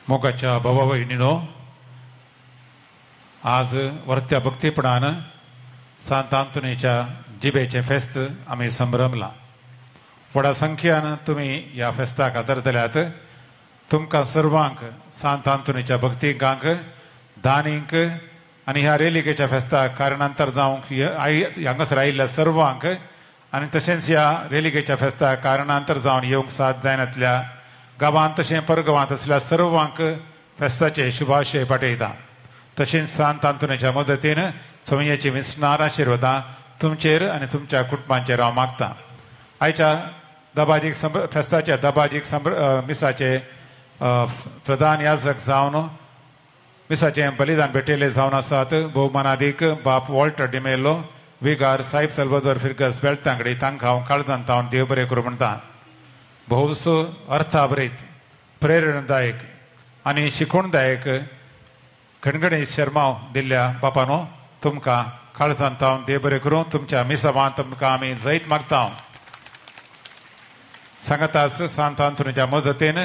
मोगाच्या भावा बहिणीनो, आज वर्त्या भक्तीपणान सांत आंतोनीच्या जिबेचे फेस्त आमी संभ्रमला. व्हडा संख्यान तुम्ही ह्या फेस्ताक हाजरतल्यात. तुमकां सर्वांक सांत आंतोनीच्या भक्तिकांक दानींक आनी ह्या रेलिकेच्या फेस्ताक कारणांतर जावंक हांगासर आयिल्ल्या सर्वांक आनी तशेंच ह्या रेलिकेच्या फेस्ताक कारणांतर जावन येवंक साथ जायनातल्या गांवांत तशें परगांवांत असल्या सर्वांक फेस्ताचे शुभाशय पाठयता. तशेंच सांत आंतोनीच्या मदतीन चवयेची विस्नार आशिर्वादां तुमचेर आनी तुमच्या कुटुंबांचेर हांव मागतां. आयच्या दबाजीक फेस्ताच्या दबाजीक मिसाचे प्रधान याजक जावन मिसाचें बलिदान भेटयले जावन आसात भोवमानादीक बाप वॉल्टर डिमेलो, विगार साहेब सल्वादोर फिर्गस बेळतांगडी. तांकां हांव काळजांत हांव देव बरें करूं म्हणटा. भोवस अर्थाभरीत प्रेरणादायक आनी शिकवणदायक घणघणीत शर्माव दिल्ल्या बापानो तुमकां काळजांत हांव देव बरें करूं. तुमच्या मिसावांत तुमकां आमी जैत मागता. सांगाताच सांत आंतोनीच्या मदतीन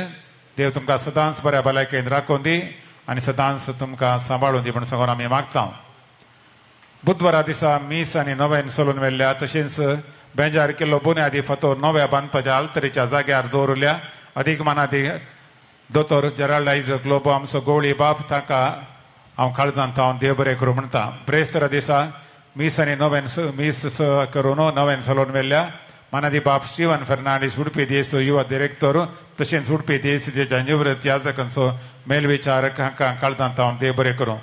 देव तुमकां सदांच बऱ्या भलायकेन राखून दी आनी सदांच तुमकां सांबाळून दी म्हण सांगून आमी मागता. बुधवारा दिसा मीस आनी नव्यान चलून व्हेल्ल्या तशेंच 42 किलो बुन्यादी फातर नव्या बांदपाच्या आल्तरीच्या जाग्यार दवरल्या. अदीक मानादी दोतोर जेराल्ड ग्लोबो आमचो गवळी बाप ताका हांव काळजांत हांव देव बरें करूं म्हणटा. ब्रेस्तारा दिसा मीस आनी मीस करून नव्यान चलोवन व्हेल्ल्या मानादी बाप स्टीवन फेर्नांडीस उडपी देस युवा डिरेक्टर तशेंच उडपी देसचे जांजिवरत याजकांचो मेलविचारक हांकां काळजांत हांव देव बरें करूं.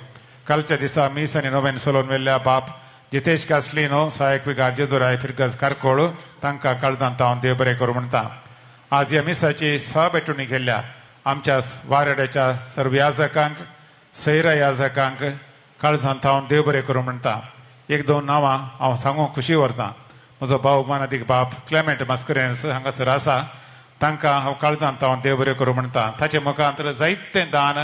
कालच्या दिसा मीस आनी नव्यान चलोवन व्हेल्ल्या बाप जितेश कासलिनो सहायक विगार जेदुराय फिर्गस कारकोळ तांकां काळजांत हांव देव बरें करूं म्हणटा. आज ह्या मिसाची सहभेटणी केल्ल्या आमच्या वारेड्याच्या सर्व याजकांक सैरा याजकांक काळजांत हांव देव बरें करूं म्हणटा. एक दोन नांवां हांव सांगूंक खुशी व्हरतां. म्हजो भाव मानादीक बाप क्लेमेंट मास्करेन्स हांगासर आसा, तांकां हांव काळजांत हांव देव बरें करूं म्हणटा. ताचे मुखांतर जायतें दान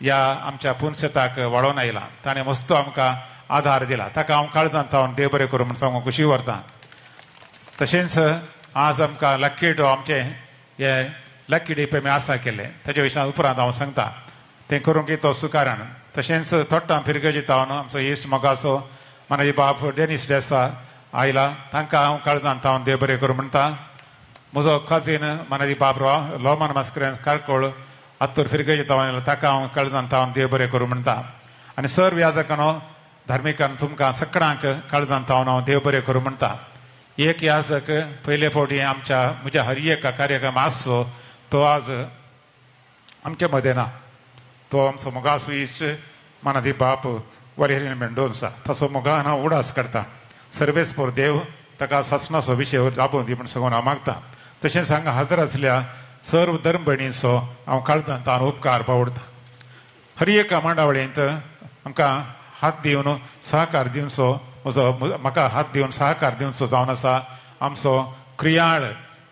ह्या आमच्या पुनशेताक वाडोवन आयलां. ताणें मस्तो आमकां आधार दिला. ताका हांव काळजांत हांव देव बरें करूं म्हणून सांगूंक खुशी व्हरतां. तशेंच आज आमकां लक्की ड्रॉ आमचे हे लक्की डे पेमे आसा केले, ताचे विशयां उपरांत हांव सांगता. तें करूंक येतो सुकारण. तशेंच थोड्डां फिरगजीत हांव आमचो इश्ट मोगाचो मानाजी बाप डेनिस डेसा आयला, तांकां हांव काळजांत हांव देव बरें करूं म्हणटा. म्हजो कजीन मानाजी बाप लोमान मास्करेन्स कारकोळ आत्तूर फिरगजीत हांव आयला, ताका हांव काळजांत हांव देव बरें करूं म्हणटा. आनी सर्व याजकांनो धार्मिकान तुमकां सगळ्यांक काळजांत हांव देव बरें करूं म्हणटा. एक याजक पयले फावटी म्हज्या हर एक कार्यक्रम आसचो तो आज आमचे मदें ना. तो आमचो मोगाचो इश्ट मानादी बाप वरेरीन मेंडोन्सा. तसो मोगान हांव उडास करता. सर्वेस पोर देव ताका सासणाचो विशय लाबून दी म्हूण सांगून हांव मागता. तशेंच हांगा हजर आसल्या सर्व धर्म भयणींचो हांव काळजांत हांव उपकार बावडटा. हर एक मांडावळींत आमकां हात दिवन सहकार दिवचो, म्हाका हात दिवन सहकार दिवचो जावन आसा आमचो क्रियाळ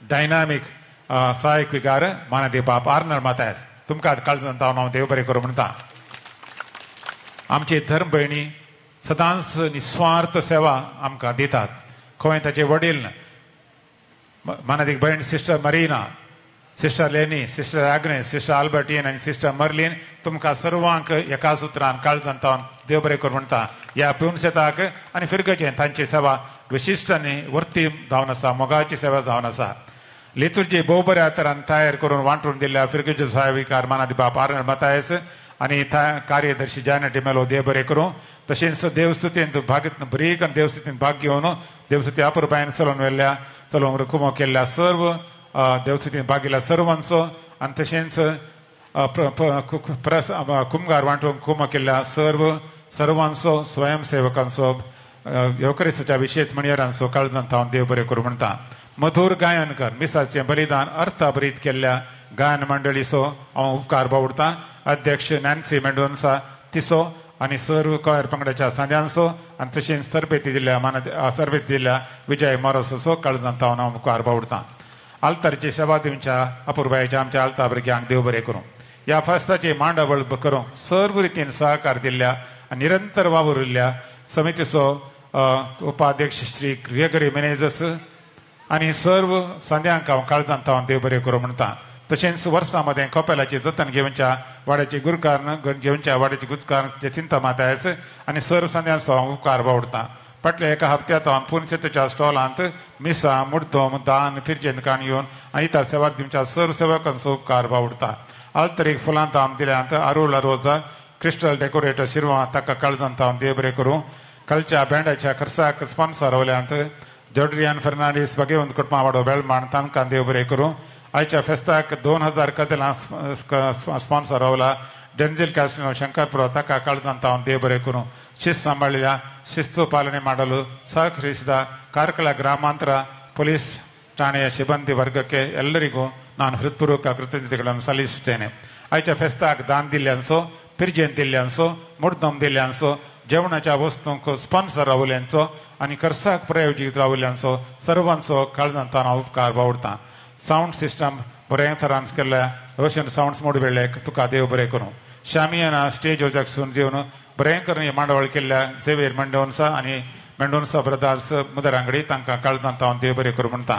डायनामीक सहायक विकार मानादी बाप आर्नल्ड मातायस. तुमकां काळजांत हांव देव बरें करूं म्हणटा. आमचे धर्म भयणी सदांच निस्वार्थ सेवा आमकां दितात. खंय ताचे वडील मानादीक भयण सिस्टर मरिना, सिस्टर लेनी, सिस्टर आग्नेस, सिस्टर आल्बर्टीन आनी सिस्टर मर्लीन तुमकां सर्वांक एकाच उतरान काळजांत हांव देव बरें करूं म्हणटा. ह्या पिवणशेताक आनी फिरगजेन तांची सेवा विशिश्ट आनी वर्ती जावन आसा, मोगाची सेवा जावन आसा. लितुर्जी भोव बऱ्या तरान तयार करून वांटून दिल्ल्या फिरगजे सहायविकार मानादी बाप आर्नल्ड मातायस आनी कार्यदर्शी जायना डिमेलो देव बरें करूं. तशेंच देवस्तुतींत बरी करून देवस्तुतींत भाग घेवन देवस्तुती अपुरबायन चलोवंक कुमो केल्ल्या सर्व देवस्तुतींत भाग घेतल्या सर्वांचो आनी तशेंच कुमगार वांटूंक कुमो केल्ल्या सर्वांचो स्वयंसेवकांचो योकरेसाच्या विशेष मणियरांचो काळजांत हांव देव बरें करूं म्हणटा. मधुर गायनकार मिसाचें बलिदान अर्थभरीत केल्ल्या गायन मंडळीचो हांव उपकार बावडटां. अध्यक्ष नॅन्सी मेंडोन्सा तिचो आनी सर्व कॉयर पंगडाच्या सांद्यांचो आनी तशेंच तरबेती दिल्ल्या विजय मोरसाचो काळजांत हांव उपकार बावडटां. आल्तारची सेवा दिवच्या अपुरबायेच्या आमच्या आल्ता भुरग्यांक देव बरें करूं. ह्या फेस्ताची मांडावळ करूंक सर्व रितीन सहकार दिल्ल्या आनी निरंतर वावर उरल्या समितीचो उपाध्यक्ष श्री ग्रेगरी मेनेजस आनी सर्व सांद्यांक हांव काळजांत हांव देव बरें करूं म्हणटा. तशेंच वर्सां मदें कपेलाची जतन घेवच्या वाड्याची गुरकार घेवच्या वाड्याची गुजकार चिंता मातायस आनी सर्व सांद्यांचो हांव उपकार बावडटां. फाटल्या एका हप्त्यांत हांव पुणशेताच्या स्टॉलांत मिसां मुड्दोम दान फिरजेन काण येवन आनी इतर सेवा दिवच्या सर्व सेवकांचो उपकार बावडटां. आल्तरीक फुलांत हांव दिल्यांत आरोला रोजा क्रिस्टल डेकोरेटर शिरवा ताका काळजांत हांव देव बरें करूं. कालच्या बँडाच्या खर्चाक स्पॉन्सर रावल्यांत जॉड्रियन फर्नांडीस भगवंत कुटुंबा वाडो बेळमाण तांकां देव बरें करूं. आयच्या फेस्ताक 2000 कदेलां स्पॉन्सर रावला डेंझिल कॅस्टिनो शंकरपुरा ताका काळजांत हांव देव बरें करूं. शिस्त सांबाळिल्ल्या ಶಿಸ್ತು ಪಾಲನೆ ಮಾಡಲು ಸಹಕರಿಸಿದ ಕಾರ್ಕಳ ಗ್ರಾಮಾಂತರ ಪೊಲೀಸ್ ಠಾಣೆಯ ಸಿಬ್ಬಂದಿ ವರ್ಗಕ್ಕೆ ಎಲ್ಲರಿಗೂ ನಾನು ಹೃತ್ಪೂರ್ವಕ ಕೃತಜ್ಞತೆಗಳನ್ನು ಸಲ್ಲಿಸುತ್ತೇನೆ. आयच्या फेस्ताक दान दिल्ल्यांचो, पिरजेन दिल्ल्यांचो, मुड्दम दिल्ल्यांचो, जेवणाच्या वस्तूंक स्पॉन्सर रावल्यांचो आनी खर्चाक प्रायोजीत रावल्यांचो सर्वांचो काळजांत हांव उपकार बावडटां. सावंड सिस्टम बरें तरान केल्ल्या रोशन सावंड्स मोडवेळ्ळेक तुका देव बरें करूं. शामियाना स्टेज उजकसून दिवन बरें करून मांडावळ केल्ल्या झेवियर मेंडोन्सा आनी मेंडोन्सा ब्रदर्स मुदरांगडी तांकां काळजांत हांव देव बरें करूं म्हणटा.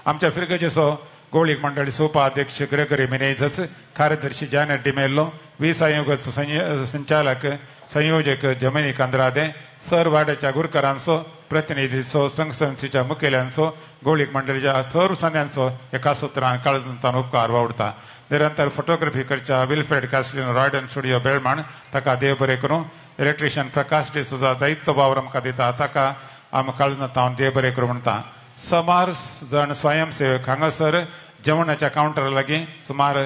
आमच्या फिरगजेचो गोळीक मंडळीचो उपाध्यक्ष ग्रेगरी मेनेजस, कार्यदर्शी जानेट डिमेल्लो, संयोगक संचालक संयोजक जमिनीक अंद्रादे, सर वाड्याच्या गुरकारांचो प्रतिनिधीचो, संघसंस्थेच्या मुखेल्यांचो, गोळीक मंडळीच्या सर्व सांद्यांचो एका सुत्रान काळजांत उपकार वावडटा. निरंतर फोटोग्राफी करच्या विल्फ्रेड कास्टिनो रॉयडन स्टुडिओ बेळमाण ताका देव बरें करूं. इलेक्ट्रिशियन प्रकाश डे सुद्दां जायतो वावर आमकां दिता ताका आमी काळजांत हांव देव बरें करूं म्हणटा. सुमार जण स्वयंसेवक हांगासर जेवणाच्या कावंटरा लागीं सुमार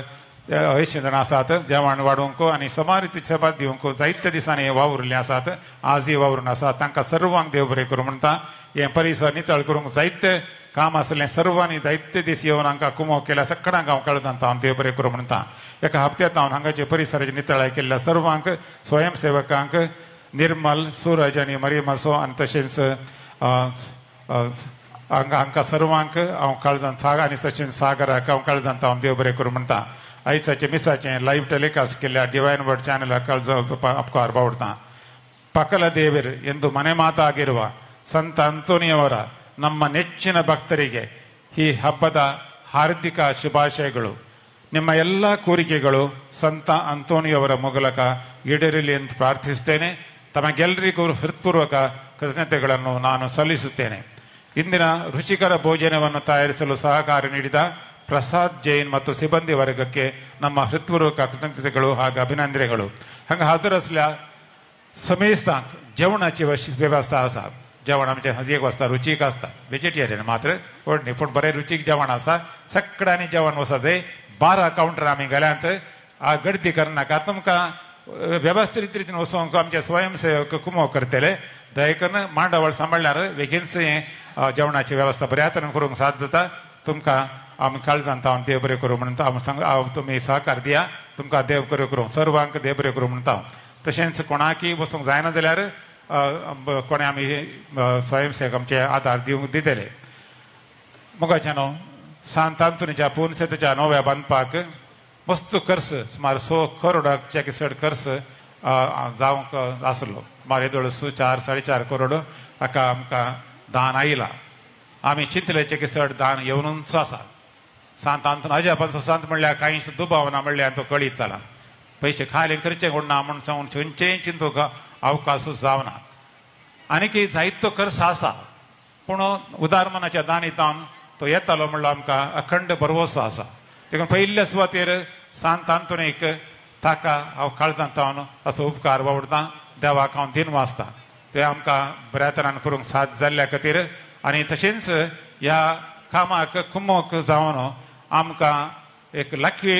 80 जाण आसात जेवण वाडोवंक आनी सुमार सेवा दिवंक जायत्या दिसांनी वावुरल्ले आसात, आजय वावरून आसात. तांकां सर्वांक देव बरें करूं म्हणटा. हें परिसर नितळ करूंक जायते काम आसलें सर्वांनी दैत्य दीस येवन हांकां कुमो केल्या सगळ्यांक हांव कळदांता हांव देव बरें करूं म्हणटा एका हप्त्यांत हांव हांगाचे परिसराची नितळाय केल्ल्या सर्वांक स्वयंसेवकांक निर्मल सूरज आनी मरियमासो आनी तशेंच हांकां सर्वांक हांव काळजांत आनी तशेंच सागराक हांव काळजांत हांव देव बरें करूं म्हणटा आयसाचे मिसाचें लायव्ह टेलिकास्ट केल्ल्या डिवायन वर्ड ಚಾನೆಲ್ ಅಪ್ಕಾರ ಬಾವುಡ್ತಾ ಪಕಲ ದೇವರು ಎಂದು ಮನೆ ಮಾತಾಗಿರುವ ಸಂತ ಅಂತೋನಿಯವರ ನಮ್ಮ ನೆಚ್ಚಿನ ಭಕ್ತರಿಗೆ ಈ ಹಬ್ಬದ ಹಾರ್ದಿಕ ಶುಭಾಶಯಗಳು. ನಿಮ್ಮ ಎಲ್ಲ ಕೋರಿಕೆಗಳು ಸಂತ ಅಂತೋನಿಯವರ ಮೂಲಕ ಈಡೇರಲಿ ಎಂದು ಪ್ರಾರ್ಥಿಸುತ್ತೇನೆ. ತಮಗೆಲ್ಲರಿಗೂ ಹೃತ್ಪೂರ್ವಕ ಕೃತಜ್ಞತೆಗಳನ್ನು ನಾನು ಸಲ್ಲಿಸುತ್ತೇನೆ. ಇಂದಿನ ರುಚಿಕರ ಭೋಜನವನ್ನು ತಯಾರಿಸಲು ಸಹಕಾರ ನೀಡಿದ ಪ್ರಸಾದ್ ಜೈನ್ ಮತ್ತು ಸಿಬ್ಬಂದಿ ವರ್ಗಕ್ಕೆ ನಮ್ಮ हृत्पूर्वक कृतज्ञतेಗಳು ಹಾಗೂ अभिनंदनेಗಳು. हांगा हजर असल्या समेस्तांक जेवणाची वेवस्था आसा. जेवण आमचें एक वस्ता रुचीक आसता, वेजिटेरियन मात्र व्हडली पूण बरें रुचीक जेवण आसा. सगळ्यांनी जेवण वसा जाय. 12 काउंटर आमी गेल्यांत गर्दी करनाका. तुमकां वेवस्थीत रितीन वचूंक आमचे स्वयंसेवक कुमो करतले. दया करून मांडवळ सांबाळल्यार बेगीनच जेवणाची वेवस्था बऱ्या तरेन करूंक साद जाता. तुमकां आमी काळजांत हांव देव बरें करूं म्हणटा. हांव तुमी सहकार दिया. तुमकां देव बरें करूं, सर्वांक देव बरें करूं म्हणटा. तशेंच कोणाकय वचूंक जायना जाल्यार कोणे आमी स्वयंसेवक आमचे आदार दिवंक दितले. मोगाच्यान सांत आंतोनीच्या पुनसेताच्या नव्या बांदपाक मस्त खर्च सुमार 100 करोडाच्या चड खर्च जावंक आसलो. सुमार येदोळ 4-4.5 करोड हाका आमकां दान आयलां. आमी चिंतलेचे की चड दान येवनूच आसा. सांत आंतोन अजापाचो सांत म्हणल्यार कांयच दुबावना म्हणल्यार तो कळीत जाला. पयशे खाले करचे उरना म्हूण जावन खंयचेय चिंतूंक अवकाशूच जावना. आनीकय जायतो खर्च आसा पूण उदारमनाच्या दानितान तो येतालो म्हणल्यार आमकां अखंड भरवोसो आसा. देखून पयल्या सुवातेर सांत आंतोनीक ताका हांव काळजांत हांव असो उपकार वावुरतां. देवाक हांव दिन वाचतां. ते आमकां बऱ्या तरान करूंक साथ जाल्ल्या खातीर. आनी तशेंच ह्या कामाक कुमोक जावन आमकां एक लकी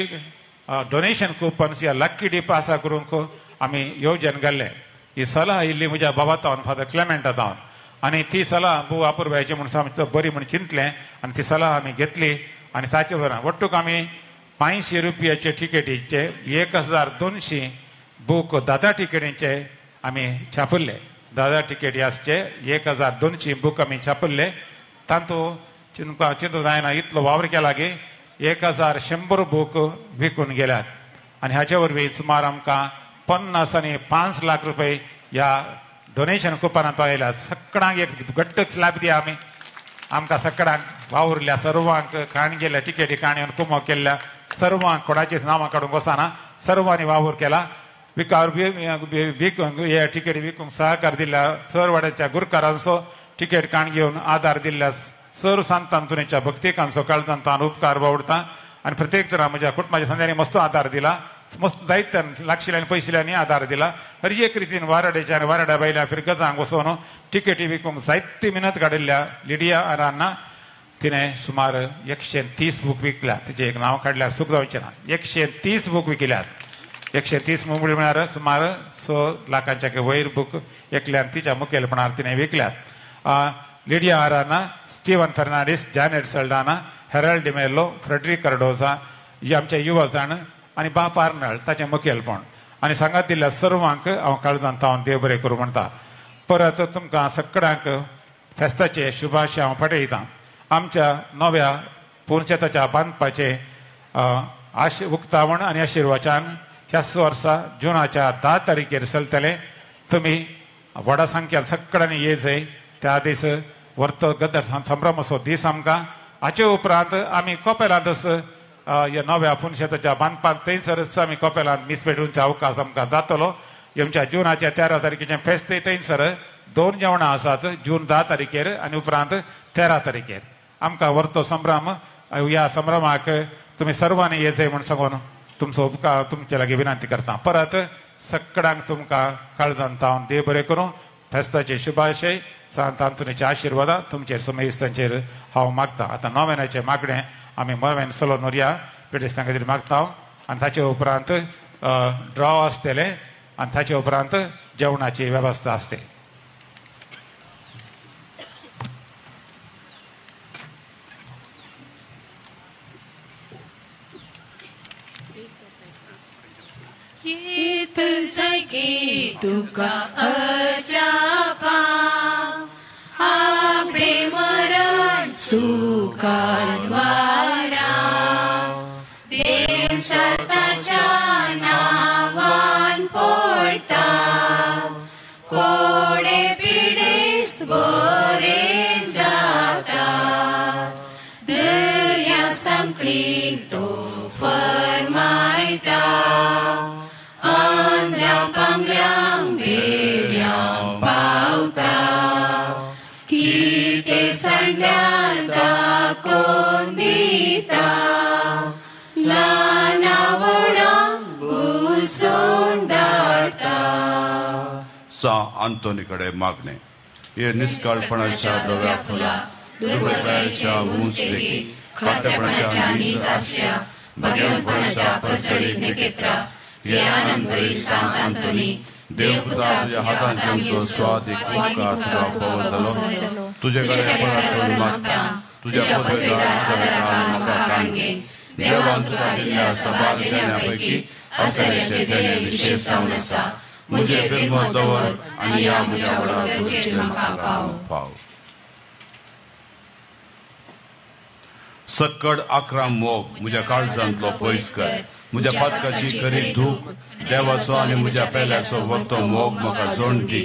डोनेशन कुपन्स या लकी डीप आसा करूंक आमी येवजण घाल्ले. ही सलाह इल्ली म्हज्या बाबातावन फादर क्लेमेंटातावन आनी ती सलाह भू अपुर्बायची म्हूण सामकी बरी म्हूण चिंतलें आनी ती सलाह आमी घेतली. आनी ताचे बरोबर वट्टूक आमी 500 रुपयाचे टिकेटीचे 1200 बूक दादा टिकेटीचे आमी छापल्ले. दादा टिकेटी आसचे 1200 बूक आमी छापल्ले. तातूंत चिंतूंक जायना इतलो वावर केला की 1100 बूक विकून गेल्यात. आनी हाचे वरवीं सुमार आमकां 50 आनी 5 लाख रुपये ह्या डोनेशन कुपनांत आयल्यात. सगळ्यांक एक घट्ट स्लॅब दिया आमी. आमकां सगळ्यांक वावुरल्या सर्वांक काण गेल्या टिकेटी काणयोन कुमो केल्ल्या सर्वांक कोणाचीच नांवां काडूंक वचना. सर्वांनी वावर केला. विकूंक हे टिकेटी विकूंक सहकार दिल्ल्या सरवाड्याच्या गुरकारांचो टिकेट काण घेवन आदार दिल्ल्या सर सांत आंतोनीच्या भक्तिकांचो काळजांत हांव उपकार वावुरतां. आनी प्रत्येक तरा म्हज्या कुटुंबाच्या संद्यांनी मस्त आदार दिला. मस्त जायत्यान लागशिल्ल्यानी पयशिल्ल्यांनी आदार दिला. हर एक रितीन वाराड्याच्या आनी वाराड्या बायल्या फिर गजांक वचून टिकेटी विकूंक जायती मिनत काडिल्ल्या लिडिया आरांना तिणें सुमार 130 बूक विकल्यात. तिचें एक नांव काडल्यार सुख जावचें ना. 130 बूक विकिल्यात. 130 म्हळ्यार सुमार 100 लाखांच्या वयर बूक एकल्यान तिच्या मुखेलपणान तिणें विकल्यात. लिडिया आरांना, स्टीवन फर्नांडीस, जॅनेट सल्डाना, हेरल्ड डिमेलो, फ्रेडरिक कार्डोजा ही आमचे युवा जाण आनी बाप आर्नल्ड ताचें मुखेलपण. आनी सांगात दिल्ल्या सर्वांक हांव काळजांत हांव देव बरें करूं म्हणटा. परत तुमकां सगळ्यांक फेस्ताचे शुभाशय हांव पाठयतां. आमच्या नव्या पुनशेताच्या बांदपाचे उक्तावण आनी आशिर्वाचान ह्याच वर्सा जुनाच्या 10 तारखेर चलतले. तुमी व्हडा संख्यान सगळ्यांनी ये जाय. त्या दीस वर्त गद्दर संभ्रम असो दीस आमकां. हाचे उपरांत आमी कोपेलांतच ह्या नव्या पुनशेताच्या बांदपाक थंयसरच आमी कोपेलांत मीस पेटोवनचो अवकाश आमकां जातलो. आमच्या जुनाच्या 13 तारखेचें फेस्त थंयसर 2 जेवणां आसात. जून 10 तारखेर आनी उपरांत 13 तारखेर आमकां वर्तो संभ्रम. ह्या संभ्रमाक तुमी सर्वांनी येजय म्हूण सांगून तुमचो उपकार तुमचे लागीं विनंती करता. परत सगळ्यांक तुमकां काळजांत हांव देव बरें करूं. फेस्ताचे शुभाशय सांत आंतोनीच्या आशिर्वादा तुमचेर समेस्तांचेर हांव मागतां. आतां नोवेनाचें मागणें आमी मोवेन सलोन उरया पेडेस्तां खातीर मागता. आनी ताचे उपरांत ड्रॉ आसतले आनी ताचे उपरांत जेवणाची वेवस्था आसतली. तुका अजापा आपले मरण सुखाद्वारा देव सताच्या नावान पडता कोडे पिडेस बरे जाता दर्या संकळीक तो फरमायता आंध्या पांगल्यांक बेड्यांक पावता किते सांडल्यार दाखोवन दिता ल्हाना व्हडांक बुजोवन धाडता. सा आंतोनीकडे मागणे. हे निष्काळपणाच्या धव्या फुला दुर्बळतायेच्या उंचलेकी खातेपणाच्या नीज आस्या भगवंतपणाच्या पडसडीक निकेत्रा हे आनंदभरी सांत आंतोनी देवपुता तुझ्या हातान आमचो स्वादिक उपकार तुका फावो जालो. तुजे कडेन परत मागता तुझ्या पदवेदार म्हाका काणगे देवान तुका दिल्ल्या सभा लेण्यांपैकी आसऱ्याचे देणे विशेष जावन आसा. मुझे बिरमो दवर आनी ह्या म्हज्या वांगडा गरजेन म्हाका पाव. सक्कड 11 मोग म्हज्या काळजांतलो पयस कर. म्हज्या पातकाची खरी धूप देवाचो आनी म्हज्या पेल्याचो वतो मोग म्हाका जोड दी.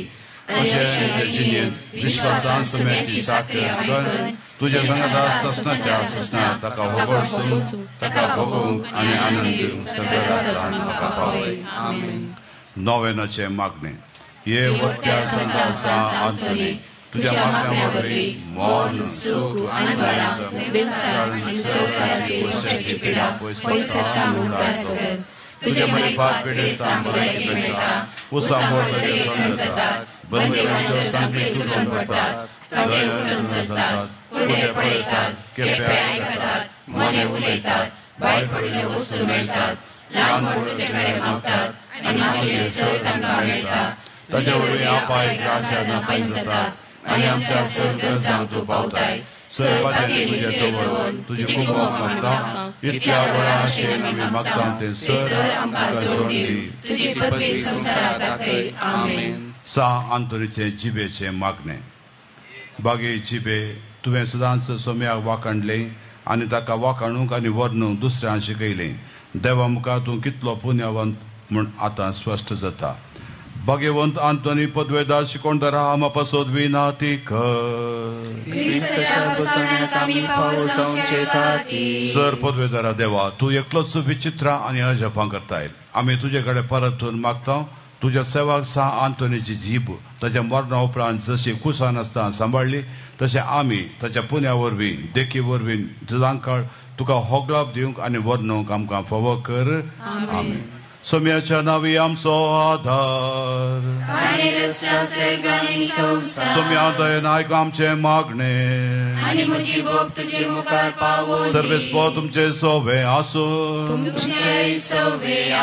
म्हजे जिणेंत विश्वासान समेची साखर कर. तुज्या संगता ससनाच्या ससना ताका होगडचून ताका भोगूंक आनी आनंद दिवंक सगळ्या म्हाका पावय. आमेन. नोवेनाचे मागणे. ये वट्या संतासा आंतोनी तुझ्या मागण्या वरवी मोन सुख आनी बळां दिवसाळ आनी सवकाराची वर्षाची पिडा पयसता मुक्तास कर. तुझे बरे पाप पिडे सांभलायकी मेळटा उसांबोळ बरे जातात बंदेवांच्यो सांखळी तुटून पडटात थोडे उठून सरतात फुडें पळयतात केप्यां आयकतात मने उलयतात भायर पडिल्ल्यो वस्तू मेळटात ल्हान व्हड तुजे कडेन मागतात आनी मागिल्ले सय तांकां मेळटा. ताचे वरवीं आपाय त्रासांना पयस जातात आनी आमच्या सर गरजांक तूं पावताय. सर पातळी म्हज्या जवळ तुजी कुंभोक मागता. इतल्या वेळा आशेन आमी मागता ते सर आमकां जोड दी. तुजी पदवी संवसाराक दाखय. आमेन. सा आंतोनीचे जिबेचे मागणे. बागे जिबे तुवें सदांच सोम्याक वाखणलें आनी ताका वाखणूंक आनी वर्णूंक दुसऱ्यांक शिकयलें. देवा मुखार तूं कितलो पुण्यवंत म्हूण आतां स्पश्ट जाता. भगवंत आंतोनी पदवेदार शिकोणदारा आमा पासोद विनाती कर. सर पदवेदारा देवा तूं एकलोच विचित्र आनी अजपां करताय. आमी तुजे कडेन परतून मागता तुज्या सेवाक सा आंतोनीची जीब ताच्या मरणा उपरांत जशी कुसान आसता सांबाळली तशें आमी ताच्या पुण्या वरवीं देखी वरवीं जगांकाळ तुका होगलाप दिवंक आनी वर्णूंक आमकां फावो कर. आमेन. सोम्याच्या नावी आमचो आधार. सोम्या दयेन आयक आमचे मागणे. सर्वेस्प तुमचे सोवे आसूं.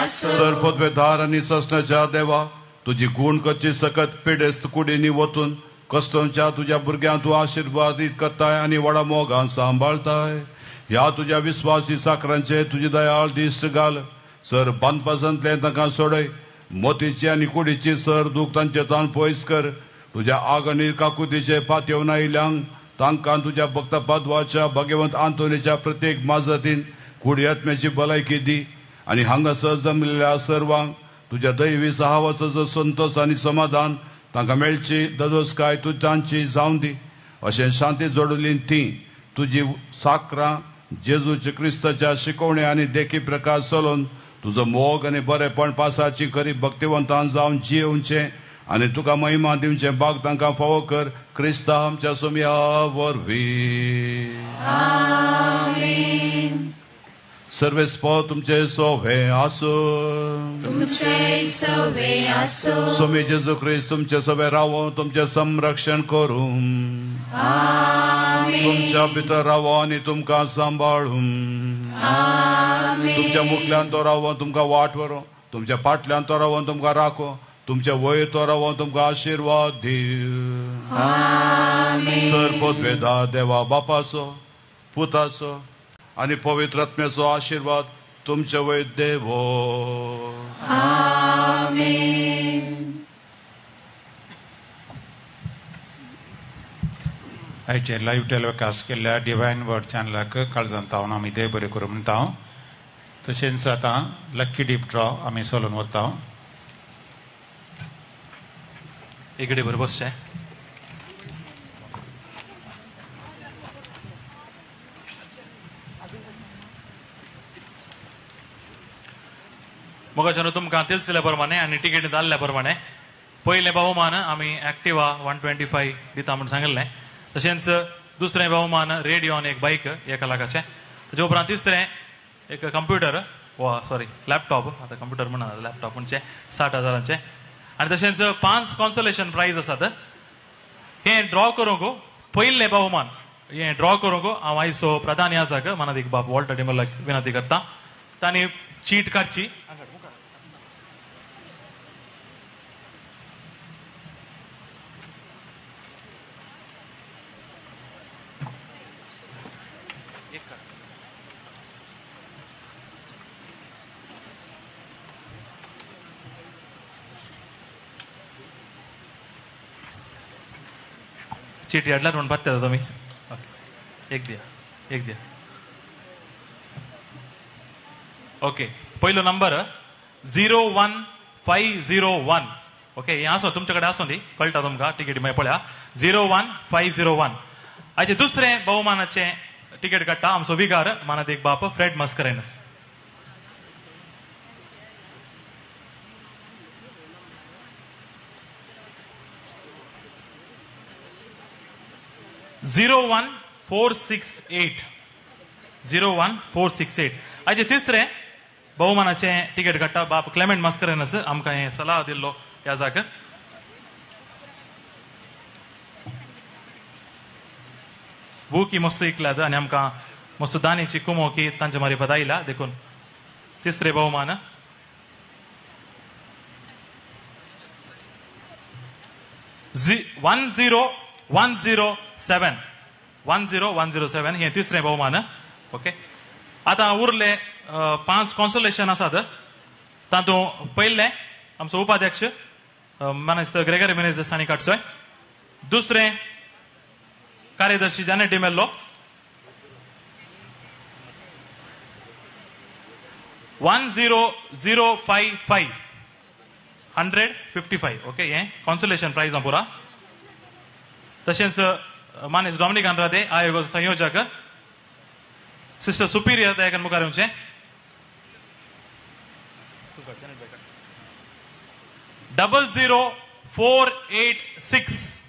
सर पदवेदार आनी ससनाच्या देवा तुजी गुण कची सकत पिडेस्त कुडींनी वतून कश्टांच्या तुज्या भुरग्यांक तूं आशिर्वादीत करताय आनी व्हडा मोगान सांबाळताय. ह्या तुज्या विस्वासी साकरांचे तुजी दयाळ दिश्ट घाल. सर बांदपासंतले तांकां सोडय. मोतीची आनी कुडीची सर दूख तांचे ताण पयस कर. तुज्या आगनी काकुतीचे पातयेवन आयल्यांक तांकां तुज्या भक्त पादवाच्या भगवंत आंतोनीच्या प्रत्येक माजतीन कुडी आत्म्याची भलायकी दी. आनी हांगासर जमलेल्या सर्वांक तुज्या दैवी साहवासाचो संतोष आनी समाधान तांकां मेळची ददोसकाय तूं तांची जावं दी. अशें शांती जोडली ती तुजी साकरां जेजूच्या क्रिस्ताच्या शिकवणे आनी देखी प्रकार चलोवन तुजो मोग आनी बरेपण पासाची खरी भक्तिवंतान जावन जियोवचे आनी तुका महिमा दिवचे भाग तांकां फावो कर. क्रिस्ता आमच्या सोम्या वरवीं. सर्वेस्प तुमचे सोवे आसूं. सोमी जेजू क्रिस्त तुमचे सोबे रावो तुमचे संरक्षण करूं. तुमच्या भितर रावो आनी तुमकां सांबाळूं. तुमच्या मुखल्यान तो रावो तुमकां वाट व्हरो. तुमच्या फाटल्यान तो रावो तुमकां राखो. तुमच्या वयर तो रावो तुमकां आशिर्वाद दिव. सर पदवेदार देवा बापाचो पुताचो आनी पवित्र आत्म्याचो आशिर्वाद तुमचे वयर देवो. आयचे लाईव्ह टेलिकास्ट केल्ल्या डिवायन वर्ड चॅनलाक काळजांत हांव आमी देव बरें करूं म्हणटा हांव. तशेंच आतां लक्की डीप ड्रॉ आमी चलोवन वता. इकडे बरें बसचें. मोगाच्यान तुमकां तिलसिल्ल्या प्रमाणे आनी टिकेटी धाडल्या प्रमाणे पयलें भोवमान आमी एक्टिवा 125 दिता म्हूण सांगिल्लें. तशेंच दुसरें भोवमान रेडिओन एक बाईक 1 लाखाचें. ताचे उपरांत तिसरें एक कंप्युटर लॅपटॉप, आतां कंप्युटर म्हणा लॅपटॉप म्हणजे 60,000चे. आनी तशेंच 5 कॉन्सोलेशन प्राइज आसात. हें ड्रॉ करूंक पयलें भोवमान हें ड्रॉ करूंक हांव आयज प्रधान याजक मानादीक बाब वॉल्टर डिमलाक विनंती करता तांणी चीट काडची. चीट हाडल्यात म्हणून पात्ता तुमी. एक दिया. ओके, पयलो नंबर 01501. ओके, हें आसो तुमचे कडेन आसो न्ही, कळटा तुमकां टिकेटी मागीर पळया. 01501. हाचे दुसरें भोवमानाचें टिकेट काडटा आमचो विगार मानादीक बाप फ्रेड मस्करेनस. (01,468). हाचे तिसरें भोवमानाचें टिकेट काडटा बाप क्लेमेंट मस्करेनस. आमकां हें सल्ला दिल्लो ह्या जाग. बूकी मस्त इकल्यात आनी आमकां मस्त दानीची कुमोकी तांचे मारिफत आयला देखून तिसरें भोवमान. (10,107). हें तिसरें भोवमान. ओके, आतां उरले 5 कॉन्सोलेशन आसात. तातूंत पयलें आमचो उपाध्यक्ष मानेस्तर ग्रेगरी मिनेझ हांणी काडचोय. दुसरें कार्यदर्शी जानेट डिमेल्लो. 10055. 155. ओके, हें कॉन्सोलेशन प्राइज पुरा. तशेंच मानेस डॉमिनिक आंद्रादे आयोगाचो संयोजक सिस्टर सुपिरियर दयाकन मुखार येवचें. (00,486).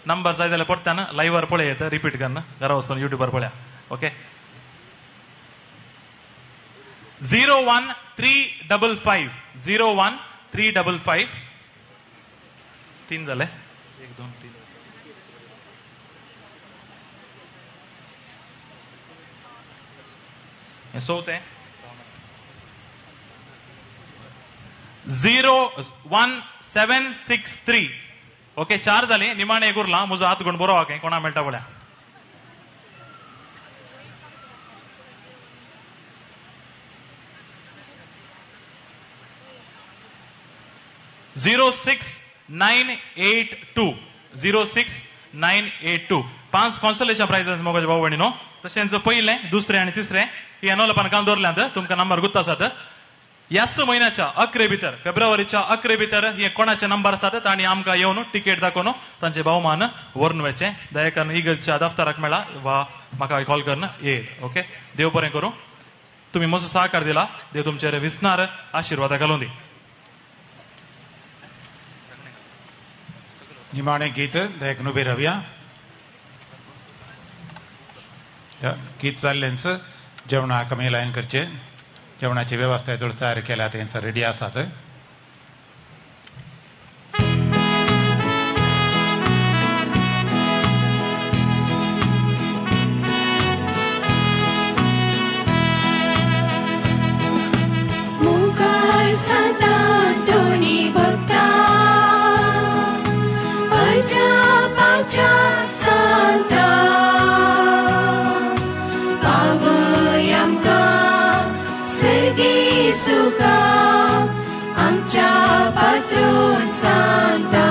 नंबर जाय जाल्यार पडटा ना, लायव्हर पळयत रिपीट करना, घरा वचून युट्यूबर पळया. ओके, 01355. 01355. 3 जाले. 1 2 3. हें चवथें 01763. ओके, 4 जाली. निमाणें एक उरलां. म्हजो हात गुण बरो आहा खंय कोणा मेळटा पळया. 06,982. 06,982. 5 कॉन्सोलेशन प्राइज मोगाचे भाऊ भयणीनो. तशेंच पयलें, दुसरें आनी तिसरें ही एनोलपान घालून दवरल्यांत. तुमकां नंबर गुर्त आसात. ह्याच म्हयन्याच्या 11 भितर, फेब्रुवारीच्या 11 भितर हे कोणाचे नंबर आसात आनी आमकां येवन टिकेट दाखोवन तांचे भोवमान व्हरून वचें. दयाकरून इगलच्या दफ्तराक मेळा वा म्हाका कॉल करून येत. ओके, देव बरें करूं. तुमी म्हजो सहकार दिला. देव तुमचेर विस्नार आशिर्वाद घालून दी. निमाणें गीत दयाकन उबे रावया. गीत जाल्लेंच जेवणाक आमी लायन करचें. जेवणाची वेवस्था थोडी तयार केल्या, तेंच रेडी आसात. मुखार सांतान दोनी भक्ता अर्चा पावच्या सांता पावय आमकां सर्गी सुखा आमच्या पात्रोन सांता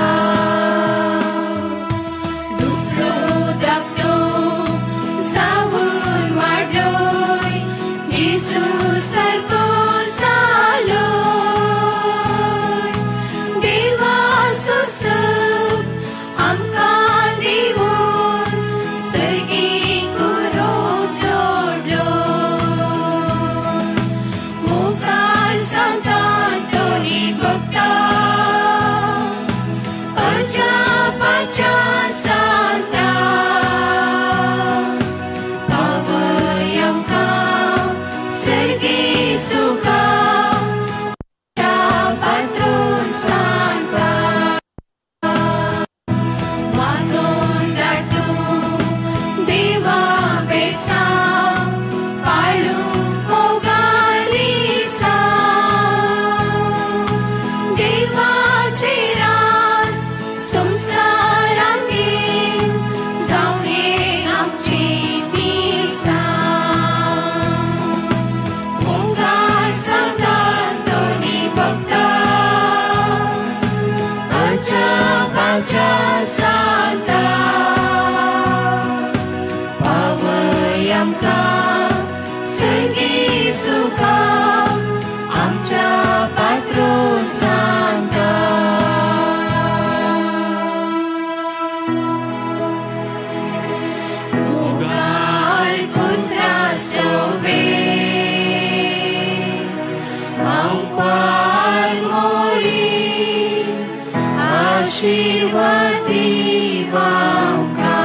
वार मोरी आशीर्वाद दिवा आमकां.